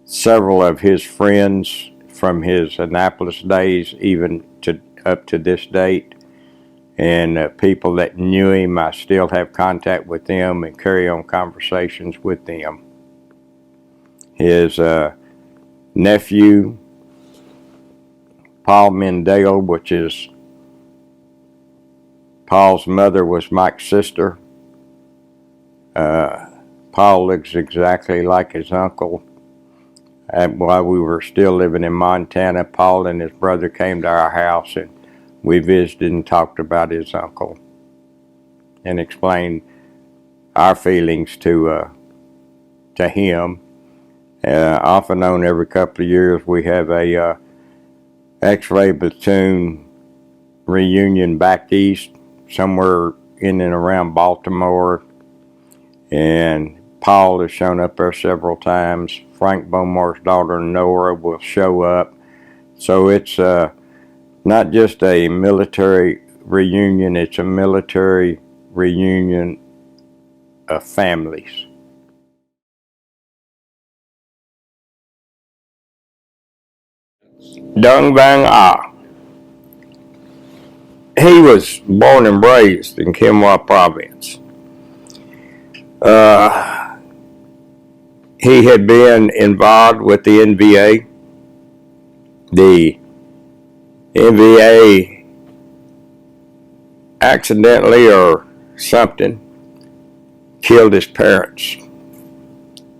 [SPEAKER 1] several of his friends from his Annapolis days, even up to this date, and people that knew him, I still have contact with them and carry on conversations with them. His nephew, Paul Mendale, which is Paul's mother, was Mike's sister. Paul looks exactly like his uncle. And while we were still living in Montana, Paul and his brother came to our house, and we visited and talked about his uncle and explained our feelings to him. Off and on, every couple of years, we have a X-Ray Platoon reunion back east, somewhere in and around Baltimore, and Paul has shown up there several times. Frank Beaumont's daughter Nora will show up. So it's not just a military reunion, it's a military reunion of families. Dung Vang Ah. He was born and raised in Kim province. He had been involved with the NVA. The NVA accidentally or something killed his parents,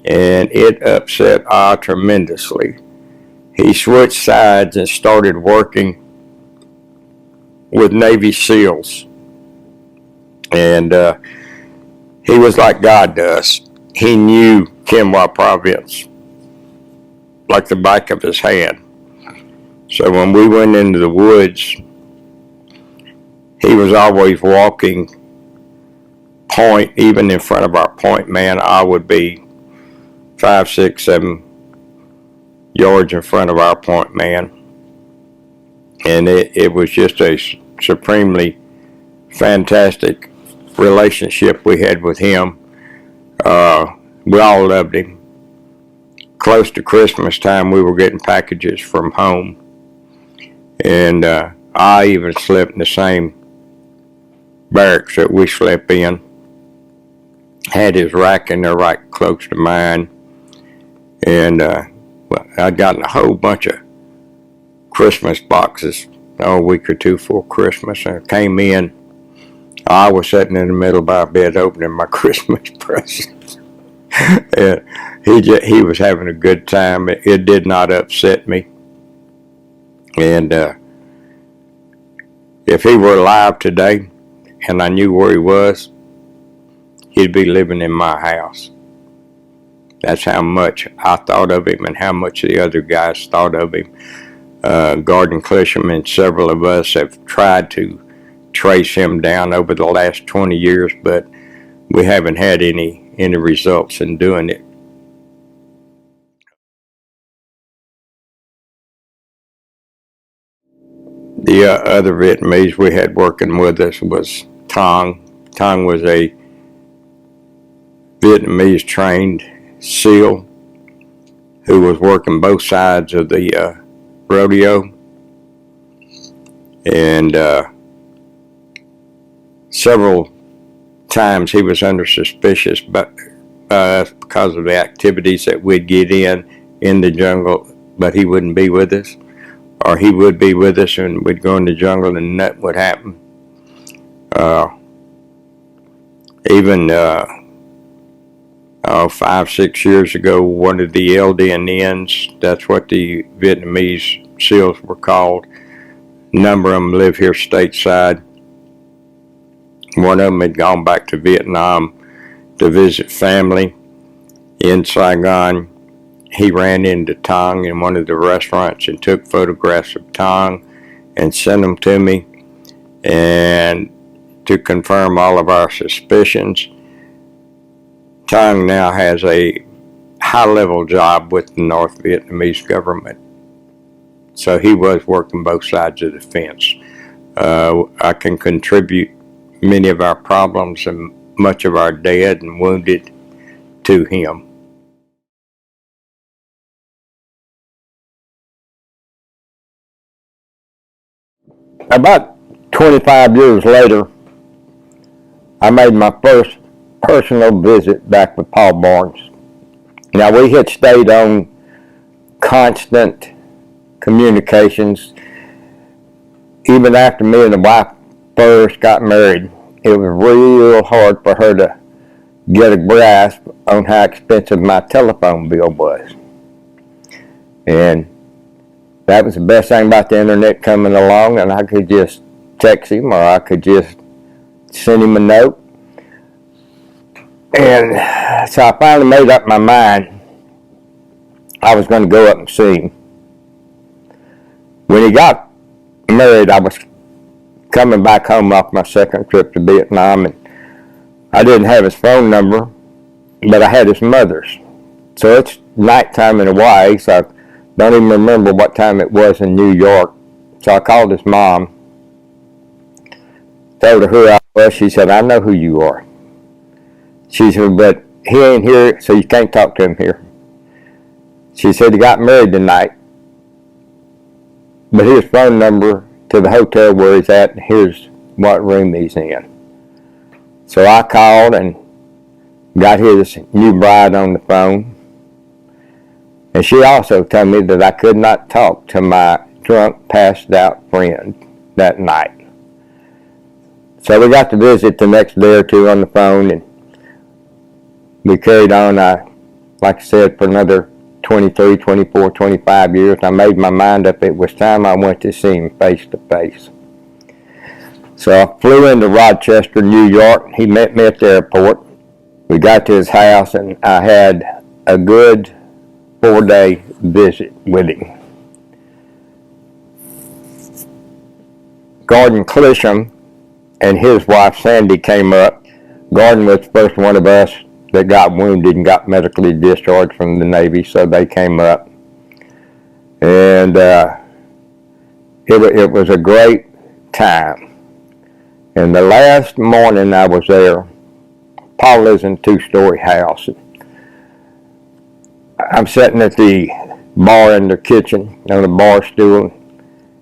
[SPEAKER 1] and it upset Ah tremendously. He switched sides and started working with Navy SEALs, and he was like God does. He knew Kim province like the back of his hand. So when we went into the woods, he was always walking point, even in front of our point man. I would be 5, 6, 7 yards in front of our point man. And it was just a supremely fantastic relationship we had with him. We all loved him. Close to Christmas time, we were getting packages from home. And I even slept in the same barracks that we slept in. Had his rack in there right close to mine. And I'd gotten a whole bunch of Christmas boxes a week or two before Christmas. And I came in. I was sitting in the middle of our bed opening my Christmas presents. And he was having a good time. It did not upset me. And if he were alive today and I knew where he was, he'd be living in my house. That's how much I thought of him and how much the other guys thought of him. Gordon Clisham and several of us have tried to trace him down over the last 20 years, but we haven't had any results in doing it. The other Vietnamese we had working with us was Tong. Tong was a Vietnamese trained SEAL who was working both sides of the rodeo, and several times he was under suspicious because of the activities that we'd get in the jungle, but he wouldn't be with us, or he would be with us, and we'd go in the jungle and nothing would happen. Even 5-6 years ago, one of the LDNs, that's what the Vietnamese SEALs were called, a number of them live here stateside. One of them had gone back to Vietnam to visit family in Saigon. He ran into Tong in one of the restaurants and took photographs of Tong and sent them to me, and to confirm all of our suspicions. Tong now has a high-level job with the North Vietnamese government, so he was working both sides of the fence. I can contribute many of our problems and much of our dead and wounded to him. About 25 years later, I made my first personal visit back with Paul Barnes. Now, we had stayed on constant communications. Even after me and the wife first got married, it was real hard for her to get a grasp on how expensive my telephone bill was. And that was the best thing about the internet coming along, and I could just text him, or I could just send him a note. And so I finally made up my mind I was going to go up and see him. When he got married, I was coming back home off my second trip to Vietnam, and I didn't have his phone number, but I had his mother's. So it's nighttime in Hawaii, so I don't even remember what time it was in New York. So I called his mom, told her who I was. She said, "I know who you are." She said, "But he ain't here, so you can't talk to him here." She said, "He got married tonight, but his phone number to the hotel where he's at, and here's what room he's in." So I called and got his new bride on the phone. And she also told me that I could not talk to my drunk, passed out friend that night. So we got to visit the next day or two on the phone, and we carried on, like I said, for another 23, 24, 25 years. I made my mind up it was time I went to see him face to face. So I flew into Rochester, New York. He met me at the airport. We got to his house, and I had a good 4-day visit with him. Gordon Clisham and his wife Sandy came up. Gordon was the first one of us that got wounded and got medically discharged from the Navy, so they came up. And it was a great time. And the last morning I was there, Paul lives in a 2-story house. I'm sitting at the bar in the kitchen on a bar stool.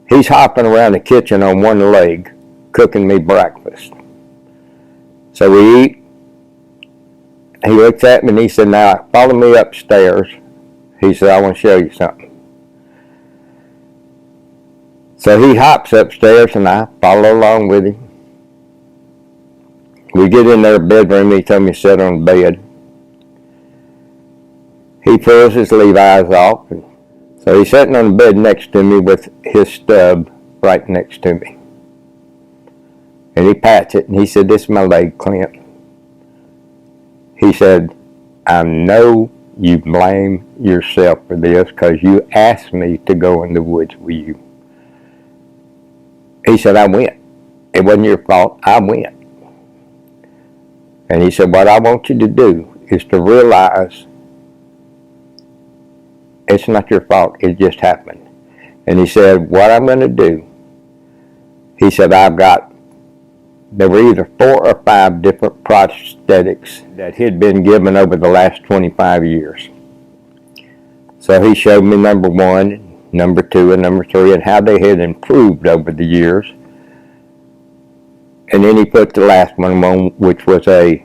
[SPEAKER 1] He's hopping around the kitchen on one leg, cooking me breakfast. So we eat. He looks at me and he said, "Now follow me upstairs." He said, "I want to show you something." So he hops upstairs and I follow along with him. We get in their bedroom. He told me to sit on the bed. He pulls his Levi's off, and so he's sitting on the bed next to me with his stub right next to me. And he pats it, and he said, "This is my leg, Clint." He said, "I know you blame yourself for this because you asked me to go in the woods with you." He said, "I went. It wasn't your fault. I went." And he said, "What I want you to do is to realize it's not your fault. It just happened." And he said, "What I'm going to do," he said, there were either 4 or 5 different prosthetics that he'd been given over the last 25 years. So he showed me number 1, number 2, and number 3, and how they had improved over the years. And then he put the last one on, which was a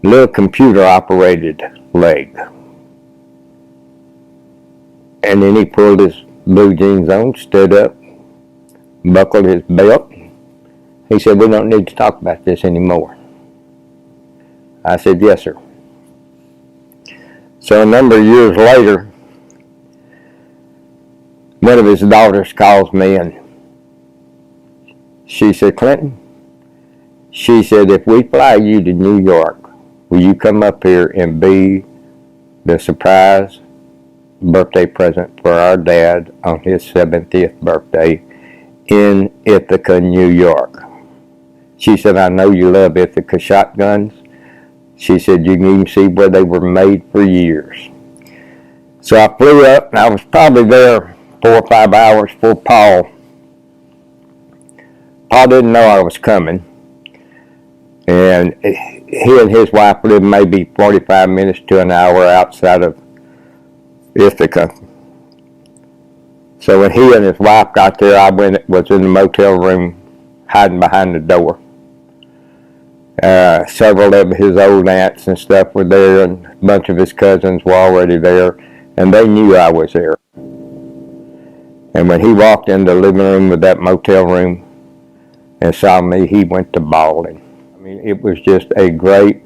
[SPEAKER 1] little computer-operated leg. And then he pulled his blue jeans on, stood up, buckled his belt. He said, "We don't need to talk about this anymore." I said, "Yes, sir." So a number of years later, one of his daughters calls me and she said, "Clinton," she said, "if we fly you to New York, will you come up here and be the surprise birthday present for our dad on his 70th birthday in Ithaca, New York?" She said, "I know you love Ithaca shotguns." She said, "You can even see where they were made for years." So I flew up, and I was probably there 4 or 5 hours before Paul. Paul didn't know I was coming, and he and his wife lived maybe 45 minutes to an hour outside of Ithaca. So when he and his wife got there, I was in the motel room hiding behind the door. Several of his old aunts and stuff were there, and a bunch of his cousins were already there, and they knew I was there. And when he walked in the living room of that motel room and saw me, he went to bawling. I mean, it was just a great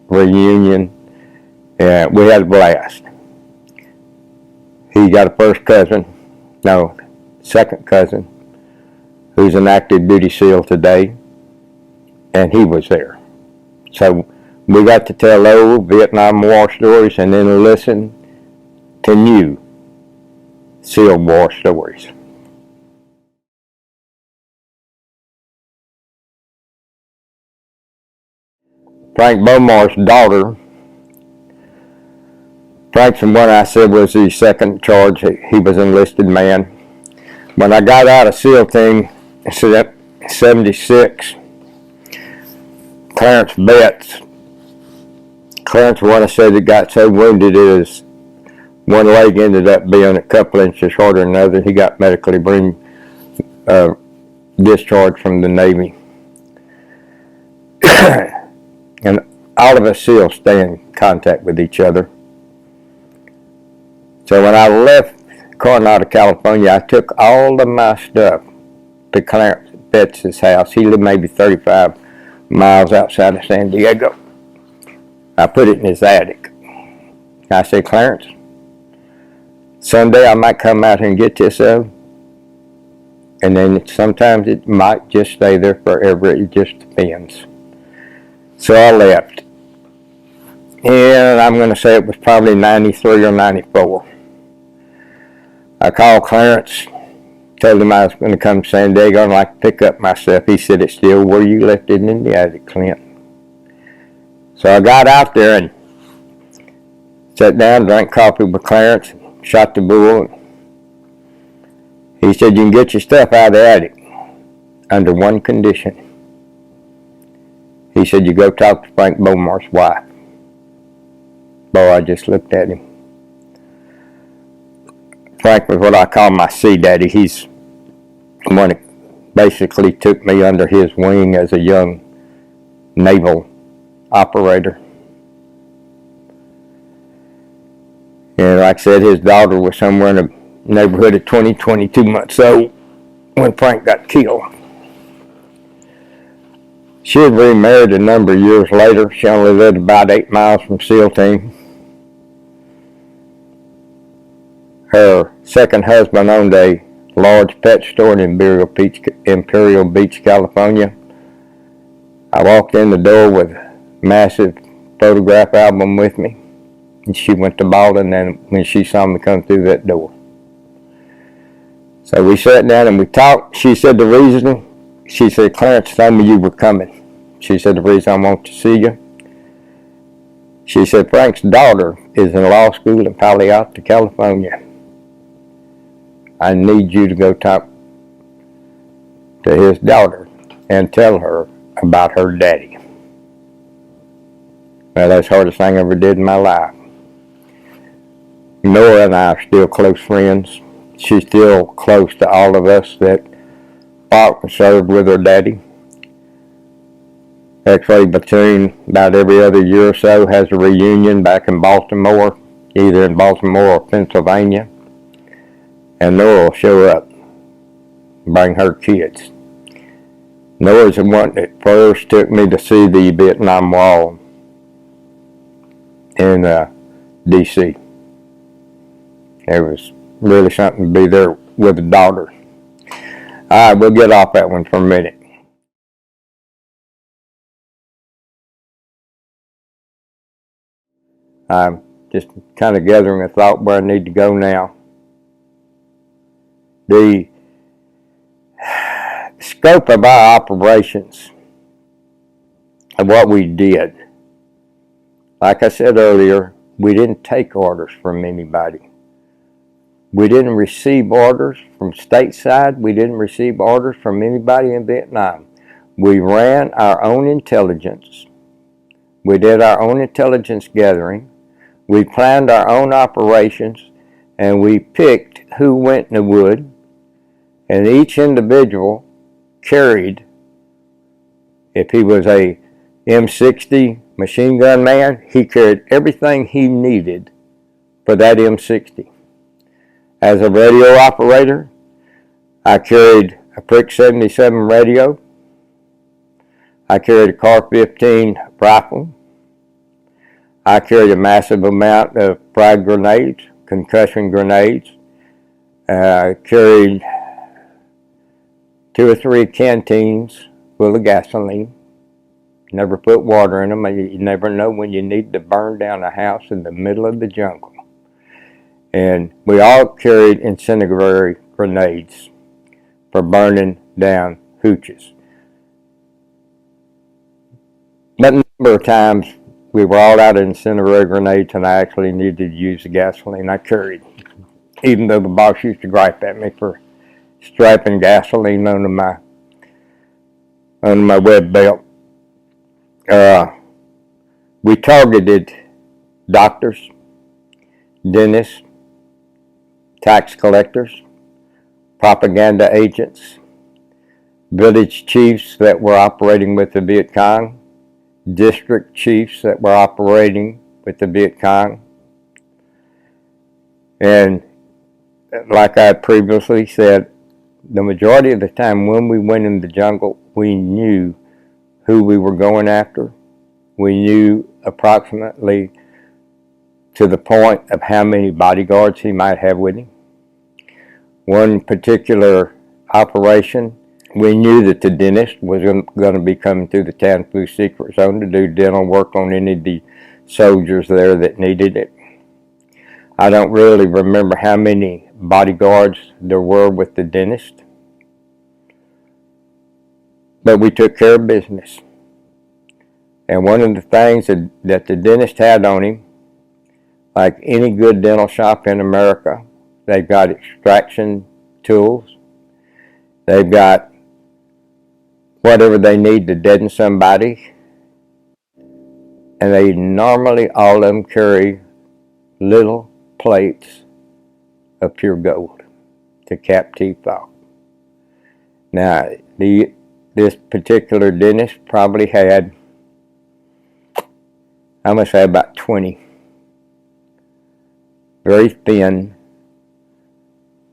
[SPEAKER 1] reunion, and we had a blast. He got a second cousin, who's an active duty SEAL today, and he was there. So we got to tell old Vietnam War stories and then listen to new SEAL War stories. Frank Beaumont's daughter, Frank's the one I said was the second in charge. He was an enlisted man. When I got out of SEAL team in 76, Clarence Betts, Clarence, the one I said that got so wounded his one leg ended up being a couple inches shorter than the other. He got medically discharged from the Navy. And all of us SEALs stay in contact with each other. So when I left Coronado, California, I took all of my stuff to Clarence Betts' house. He lived maybe 35 miles outside of San Diego. I put it in his attic. I said, "Clarence, Sunday I might come out here and get this up, and then sometimes it might just stay there forever. It just depends." So I left, and I'm going to say it was probably 93 or 94. I called Clarence, told him I was going to come to San Diego and like to pick up my stuff. He said, "It's still where you left it in the attic, Clint." So I got out there and sat down, drank coffee with Clarence, shot the bull. He said, "You can get your stuff out of the attic under one condition." He said, "You go talk to Frank Beaumont's wife." Boy, I just looked at him. Frank was what I call my sea daddy. He's the one that basically took me under his wing as a young naval operator. And like I said, his daughter was somewhere in the neighborhood of 20, 22 months old when Frank got killed. She had remarried a number of years later. She only lived about 8 miles from SEAL team. Her second husband owned a large pet store in Imperial Beach, California. I walked in the door with a massive photograph album with me, and she went to bawling and when she saw me come through that door. So we sat down and we talked. She said, "Clarence told me you were coming." She said, "The reason I want to see you," she said, "Frank's daughter is in law school in Palo Alto, California. I need you to go talk to his daughter and tell her about her daddy." Well, that's the hardest thing I ever did in my life. Nora and I are still close friends. She's still close to all of us that fought and served with her daddy. X-Ray Platoon, about every other year or so, has a reunion back in Baltimore, either in Baltimore or Pennsylvania. and Nora will show up, bring her kids. Nora's the one that first took me to see the Vietnam Wall in D.C. It was really something to be there with a daughter. All right, we'll get off that one for a minute. I'm just kind of gathering a thought where I need to go now. The scope of our operations and what we did, like I said earlier, we didn't take orders from anybody. We didn't receive orders from stateside. We didn't receive orders from anybody in Vietnam. We ran our own intelligence. We did our own intelligence gathering. We planned our own operations, and we picked who went in the wood, and each individual carried, if he was a M60 machine gun man, he carried everything he needed for that M60. As a radio operator, I carried a Prick 77 radio. I carried a Car 15 rifle. I carried a massive amount of frag grenades, concussion grenades. I carried 2 or 3 canteens full of gasoline. Never put water in them. You never know when you need to burn down a house in the middle of the jungle. And we all carried incendiary grenades for burning down hooches. But a number of times we were all out of incendiary grenades and I actually needed to use the gasoline I carried, even though the boss used to gripe at me for strapping gasoline onto my web belt. We targeted doctors, dentists, tax collectors, propaganda agents, village chiefs that were operating with the Viet Cong, district chiefs that were operating with the Viet Cong. And like I previously said, the majority of the time when we went in the jungle, we knew who we were going after. We knew approximately to the point of how many bodyguards he might have with him. One particular operation, we knew that the dentist was going to be coming through the Tan Phu secret zone to do dental work on any of the soldiers there that needed it. I don't really remember how many bodyguards there were with the dentist, but we took care of business. And one of the things that the dentist had on him, like any good dental shop in America, they've got extraction tools. They've got whatever they need to deaden somebody. And they normally, all of them, carry little plates of pure gold to cap teeth off. Now, this particular dentist probably had, I must say, about 20 very thin,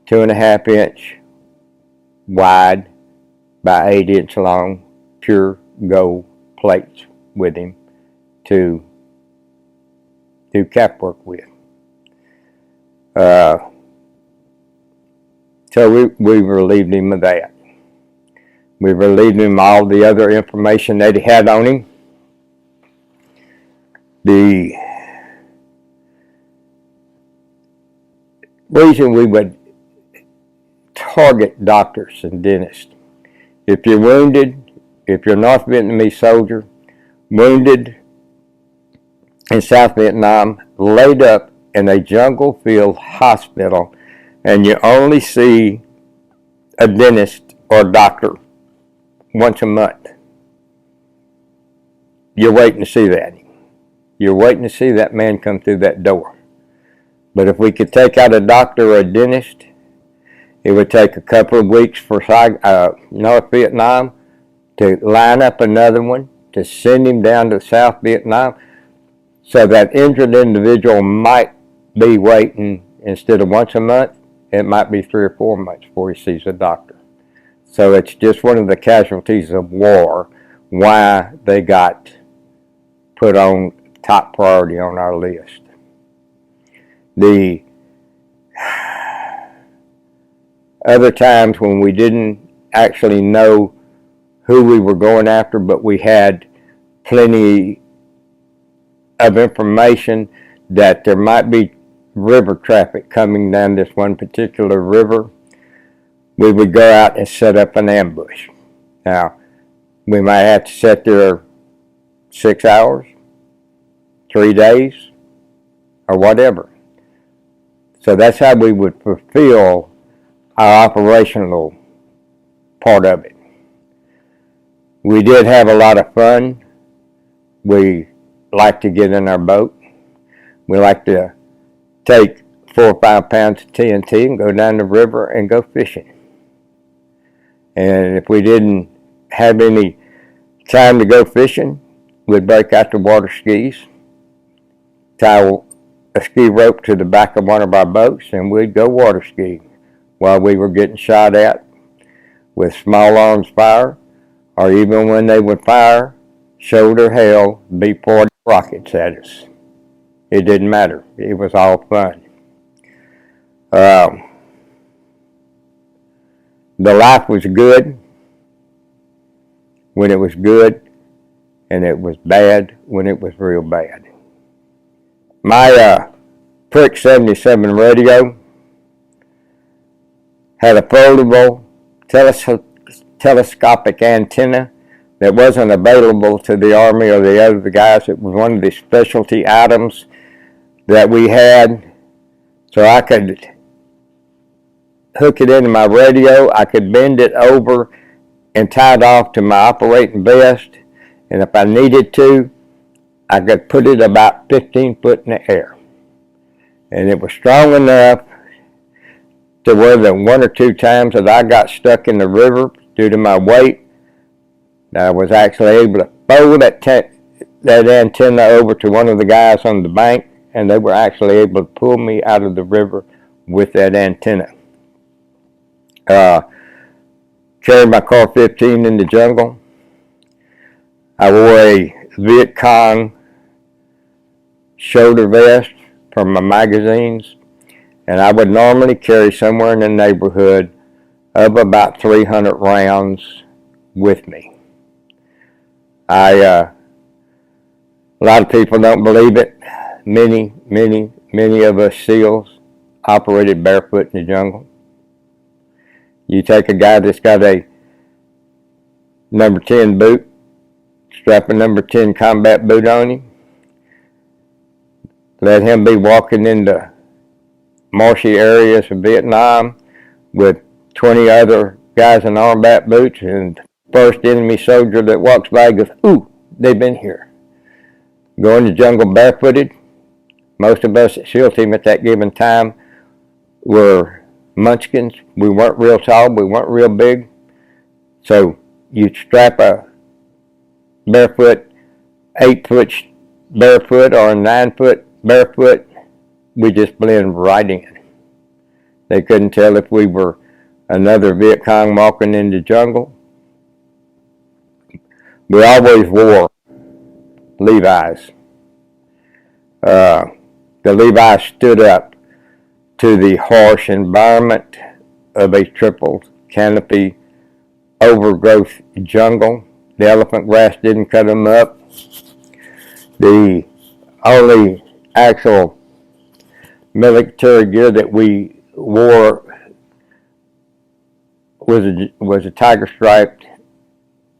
[SPEAKER 1] 2.5 inch wide by 8 inch long pure gold plates with him to do cap work with. So we relieved him of that. We relieved him of all the other information that he had on him. The reason we would target doctors and dentists, if you're wounded, if you're a North Vietnamese soldier, wounded in South Vietnam, laid up in a jungle-filled hospital, and you only see a dentist or a doctor once a month, you're waiting to see that. You're waiting to see that man come through that door. But if we could take out a doctor or a dentist, it would take a couple of weeks for North Vietnam to line up another one, to send him down to South Vietnam, so that injured individual might be waiting, instead of once a month, it might be 3 or 4 months before he sees a doctor. So it's just one of the casualties of war, why they got put on top priority on our list. The other times when we didn't actually know who we were going after, but we had plenty of information that there might be river traffic coming down this one particular river, we would go out and set up an ambush. Now, we might have to sit there 6 hours, 3 days, or whatever. So that's how we would fulfill our operational part of it. We did have a lot of fun. We like to get in our boat. We like to take 4 or 5 pounds of TNT and go down the river and go fishing. And if we didn't have any time to go fishing, we'd break out the water skis, tie a ski rope to the back of one of our boats, and we'd go water skiing while we were getting shot at with small arms fire, or even when they would fire shoulder hail B-40 rockets at us. It didn't matter. It was all fun. The life was good when it was good, and it was bad when it was real bad. My Prick 77 radio had a foldable telescopic antenna that wasn't available to the Army or the other guys. It was one of the specialty items that we had, so I could hook it into my radio. I could bend it over and tie it off to my operating vest, and if I needed to, I could put it about 15 foot in the air. And it was strong enough to where the 1 or 2 times that I got stuck in the river due to my weight, that I was actually able to fold that antenna over to one of the guys on the bank, and they were actually able to pull me out of the river with that antenna. Carried my Car 15 in the jungle. I wore a Viet Cong shoulder vest for my magazines, and I would normally carry somewhere in the neighborhood of about 300 rounds with me. A lot of people don't believe it. Many of us SEALs operated barefoot in the jungle. You take a guy that's got a number 10 boot, strap a number 10 combat boot on him, let him be walking into marshy areas of Vietnam with 20 other guys in armbat boots, and first enemy soldier that walks by goes, "Ooh, they've been here." Go in the jungle barefooted. Most of us at SEAL team at that given time were munchkins. We weren't real tall, we weren't real big. So you'd strap a barefoot, 8 foot barefoot or a 9 foot barefoot, we just blend right in. They couldn't tell if we were another Viet Cong walking in the jungle. We always wore Levi's. The Levi's stood up to the harsh environment of a triple canopy overgrowth jungle. The elephant grass didn't cut them up. The only actual military gear that we wore was a tiger striped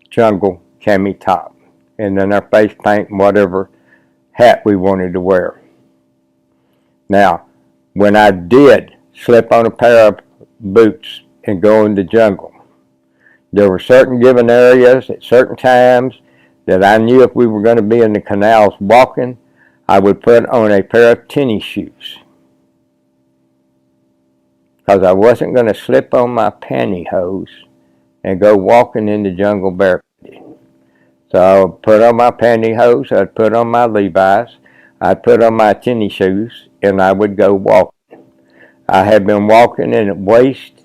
[SPEAKER 1] jungle cami top, and then our face paint and whatever hat we wanted to wear. Now, when I did slip on a pair of boots and go in the jungle, there were certain given areas at certain times that I knew if we were going to be in the canals walking, I would put on a pair of tennis shoes, because I wasn't going to slip on my pantyhose and go walking in the jungle barefooted. So I would put on my pantyhose, I'd put on my Levi's, I'd put on my tennis shoes, and I would go walking. I have been walking in waist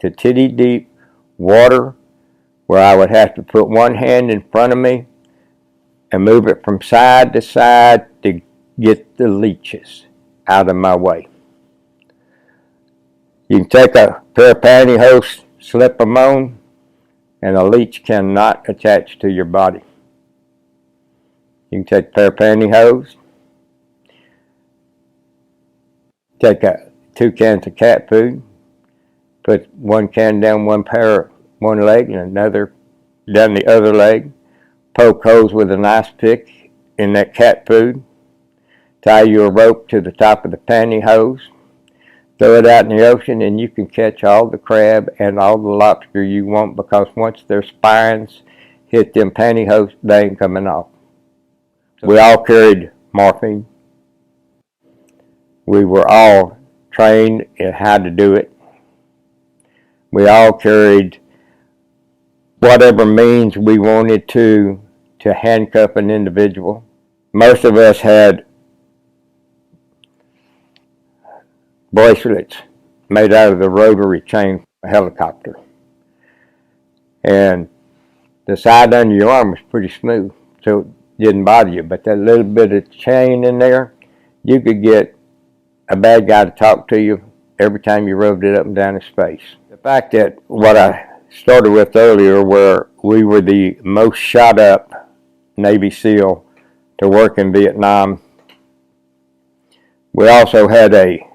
[SPEAKER 1] to titty deep water where I would have to put one hand in front of me and move it from side to side to get the leeches out of my way. You can take a pair of pantyhose, slip them on, and a leech cannot attach to your body. You can take a pair of pantyhose, take 2 cans of cat food, put one can down one leg and another down the other leg, poke holes with a nice pick in that cat food, tie you a rope to the top of the pantyhose, throw it out in the ocean, and you can catch all the crab and all the lobster you want, because once their spines hit them pantyhose, they ain't coming off. We all carried morphine. We were all trained in how to do it. We all carried whatever means we wanted to handcuff an individual. Most of us had bracelets made out of the rotary chain from a helicopter. And the side under your arm was pretty smooth, so it didn't bother you. But that little bit of chain in there, you could get a bad guy to talk to you every time you rubbed it up and down his face. The fact that what I started with earlier, where we were the most shot up Navy SEAL to work in Vietnam, we also had a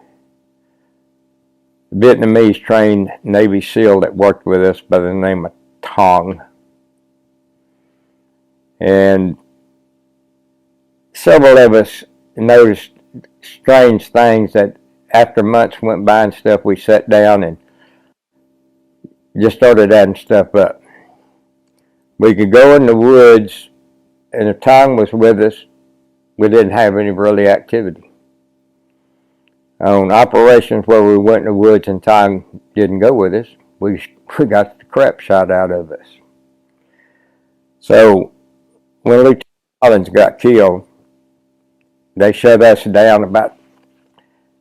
[SPEAKER 1] Vietnamese trained Navy SEAL that worked with us by the name of Tong. And several of us noticed strange things that after months went by and stuff, we sat down and just started adding stuff up. We could go in the woods, and if Tong was with us, we didn't have any really activity. On operations where we went in the woods and Tong didn't go with us, we got the crap shot out of us. So when Lieutenant Collins got killed, they shut us down about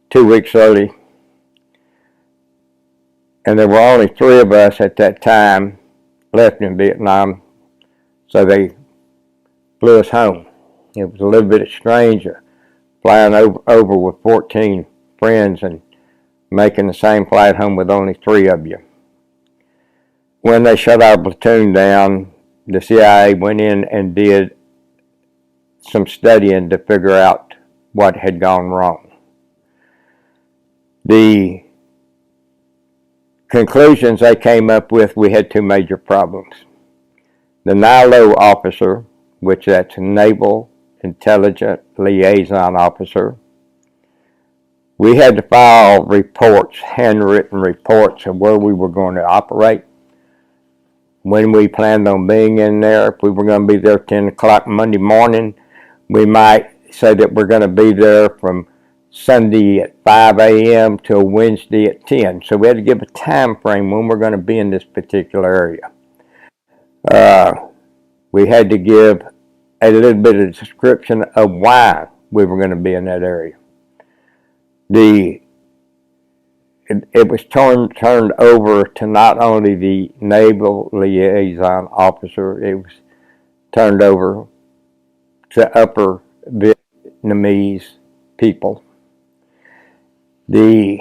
[SPEAKER 1] 2 weeks early. And there were only 3 of us at that time left in Vietnam, so they flew us home. It was a little bit strange flying over with 14 friends and making the same flight home with only 3 of you. When they shut our platoon down, the CIA went in and did some studying to figure out what had gone wrong. The conclusions they came up with, we had 2 major problems. The NILO officer, which that's Naval Intelligence Liaison Officer, we had to file reports, handwritten reports of where we were going to operate, when we planned on being in there. If we were going to be there 10 o'clock Monday morning, we might say that we're going to be there from Sunday at 5 a.m. till Wednesday at 10. So we had to give a time frame when we're going to be in this particular area. We had to give a little bit of description of why we were going to be in that area. It was turned over to not only the Naval Liaison Officer, it was turned over to upper Vietnamese people. The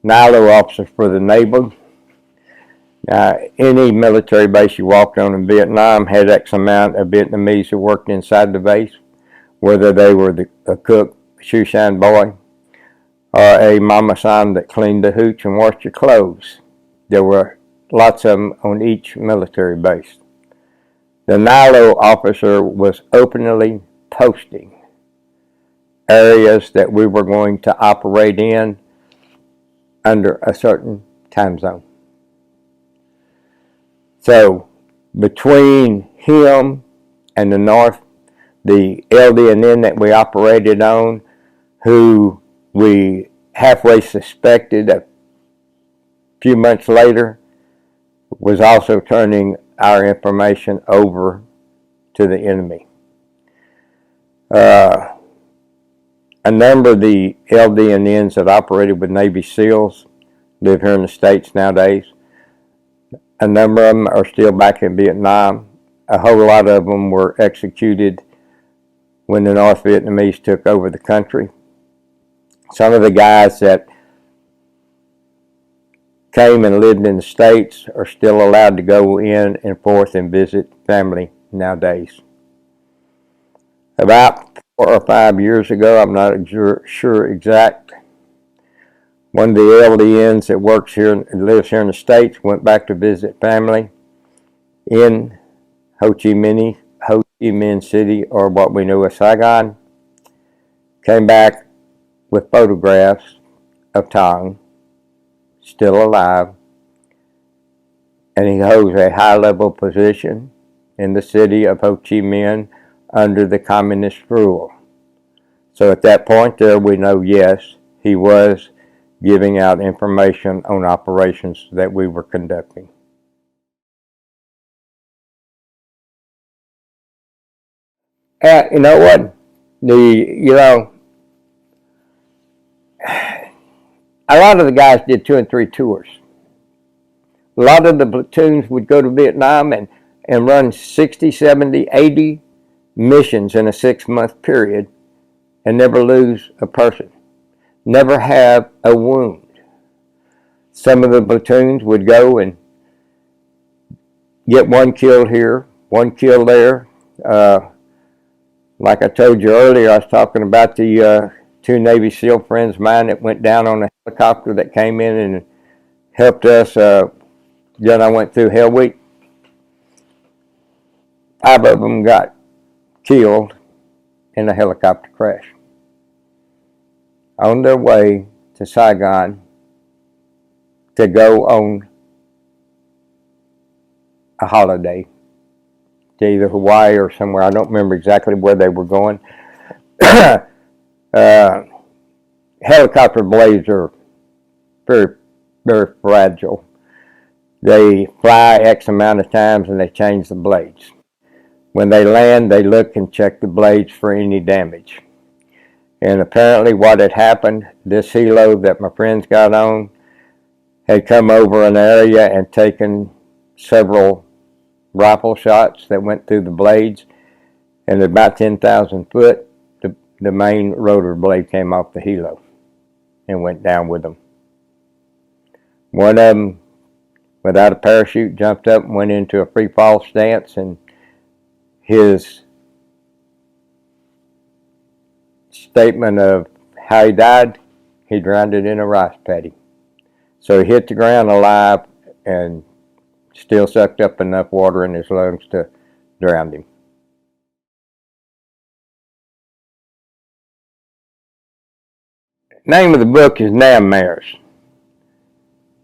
[SPEAKER 1] NILO officer for the Naval, any military base you walked on in Vietnam had X amount of Vietnamese who worked inside the base, whether they were a cook, shoe shine boy, or a mama san that cleaned the hooch and washed your clothes. There were lots of them on each military base. The NILO officer was openly posting areas that we were going to operate in under a certain time zone. So between him and the North, the LD&N that we operated on, who we halfway suspected a few months later, was also turning our information over to the enemy. A number of the LDNs that operated with Navy SEALs live here in the States nowadays. A number of them are still back in Vietnam. A whole lot of them were executed when the North Vietnamese took over the country. Some of the guys that came and lived in the States are still allowed to go in and forth and visit family nowadays. About 4 or 5 years ago, I'm not sure exact, one of the LDNs that works here and lives here in the States went back to visit family in Ho Chi Minh City, or what we know as Saigon. Came back with photographs of Tong, still alive, and he holds a high-level position in the city of Ho Chi Minh under the communist rule. So at that point there, we know, yes, he was giving out information on operations that we were conducting. You know what? A lot of the guys did 2 and 3 tours. A lot of the platoons would go to Vietnam and run 60, 70, 80 missions in a 6-month period and never lose a person, never have a wound. Some of the platoons would go and get 1 killed here, 1 killed there. Like I told you earlier, I was talking about the 2 Navy SEAL friends of mine that went down on a helicopter that came in and helped us. Then I went through Hell Week. 5 of them got killed in a helicopter crash on their way to Saigon to go on a holiday to either Hawaii or somewhere. I don't remember exactly where they were going. Helicopter blades are very, very fragile. They fly X amount of times and they change the blades. When they land, they look and check the blades for any damage. And apparently what had happened, this helo that my friends got on had come over an area and taken several rifle shots that went through the blades, and at about 10,000 foot, the main rotor blade came off the helo and went down with them. One of them, without a parachute, jumped up and went into a free fall stance, and his statement of how he died, he drowned it in a rice paddy. So he hit the ground alive and still sucked up enough water in his lungs to drown him. Name of the book is Nightmares.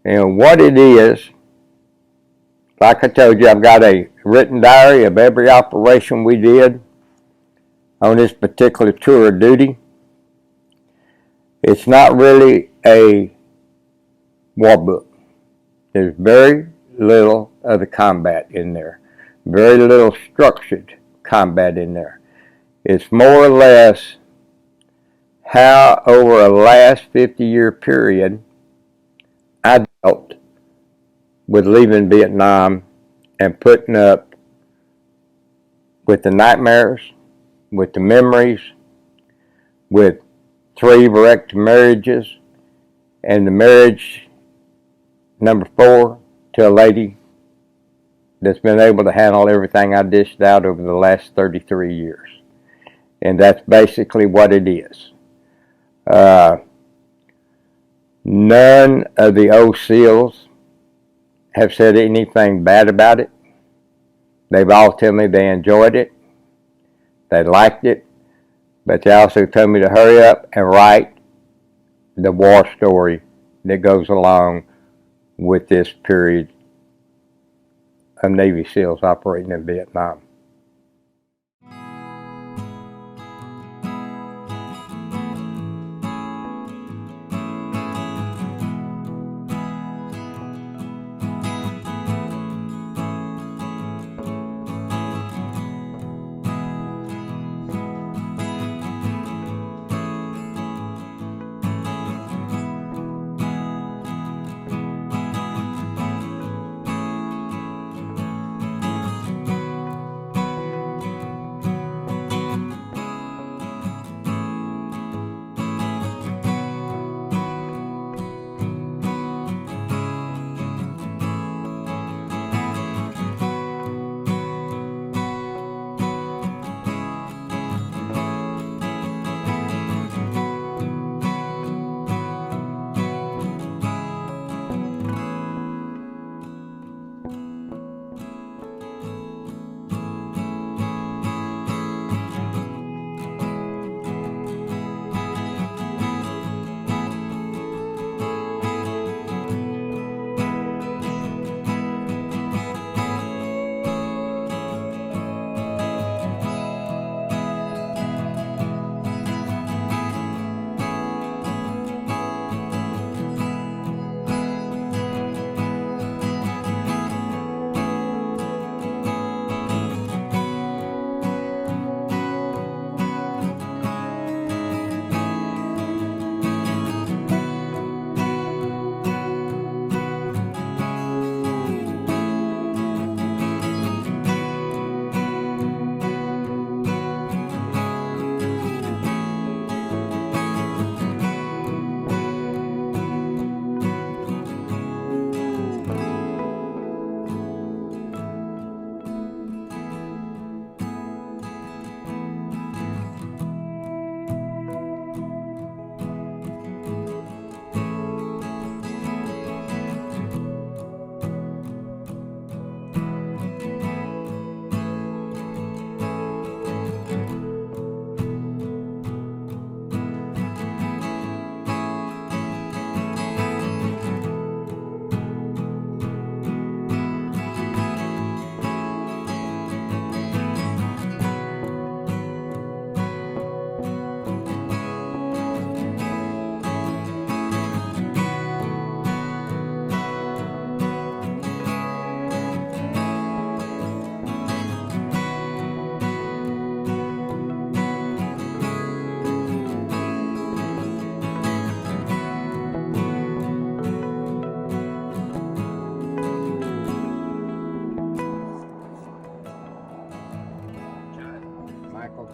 [SPEAKER 1] And what it is, like I told you, I've got a written diary of every operation we did on this particular tour of duty. It's not really a war book. There's very little of the combat in there. Very little structured combat in there. It's more or less how over a last 50-year period I dealt with leaving Vietnam and putting up with the nightmares, with the memories, with 3 wrecked marriages, and the marriage number 4 to a lady that's been able to handle everything I dished out over the last 33 years. And that's basically what it is. None of the old SEALs have said anything bad about it. They've all told me they enjoyed it, they liked it, but they also told me to hurry up and write the war story that goes along with this period of Navy SEALs operating in Vietnam.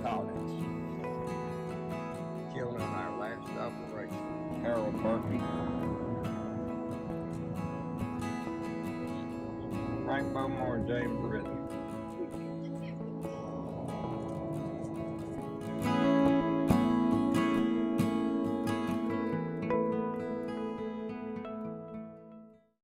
[SPEAKER 1] Collins,
[SPEAKER 2] Killed in our last operation.
[SPEAKER 1] Harold Murphy, Frank Bowmore, and James Ridley.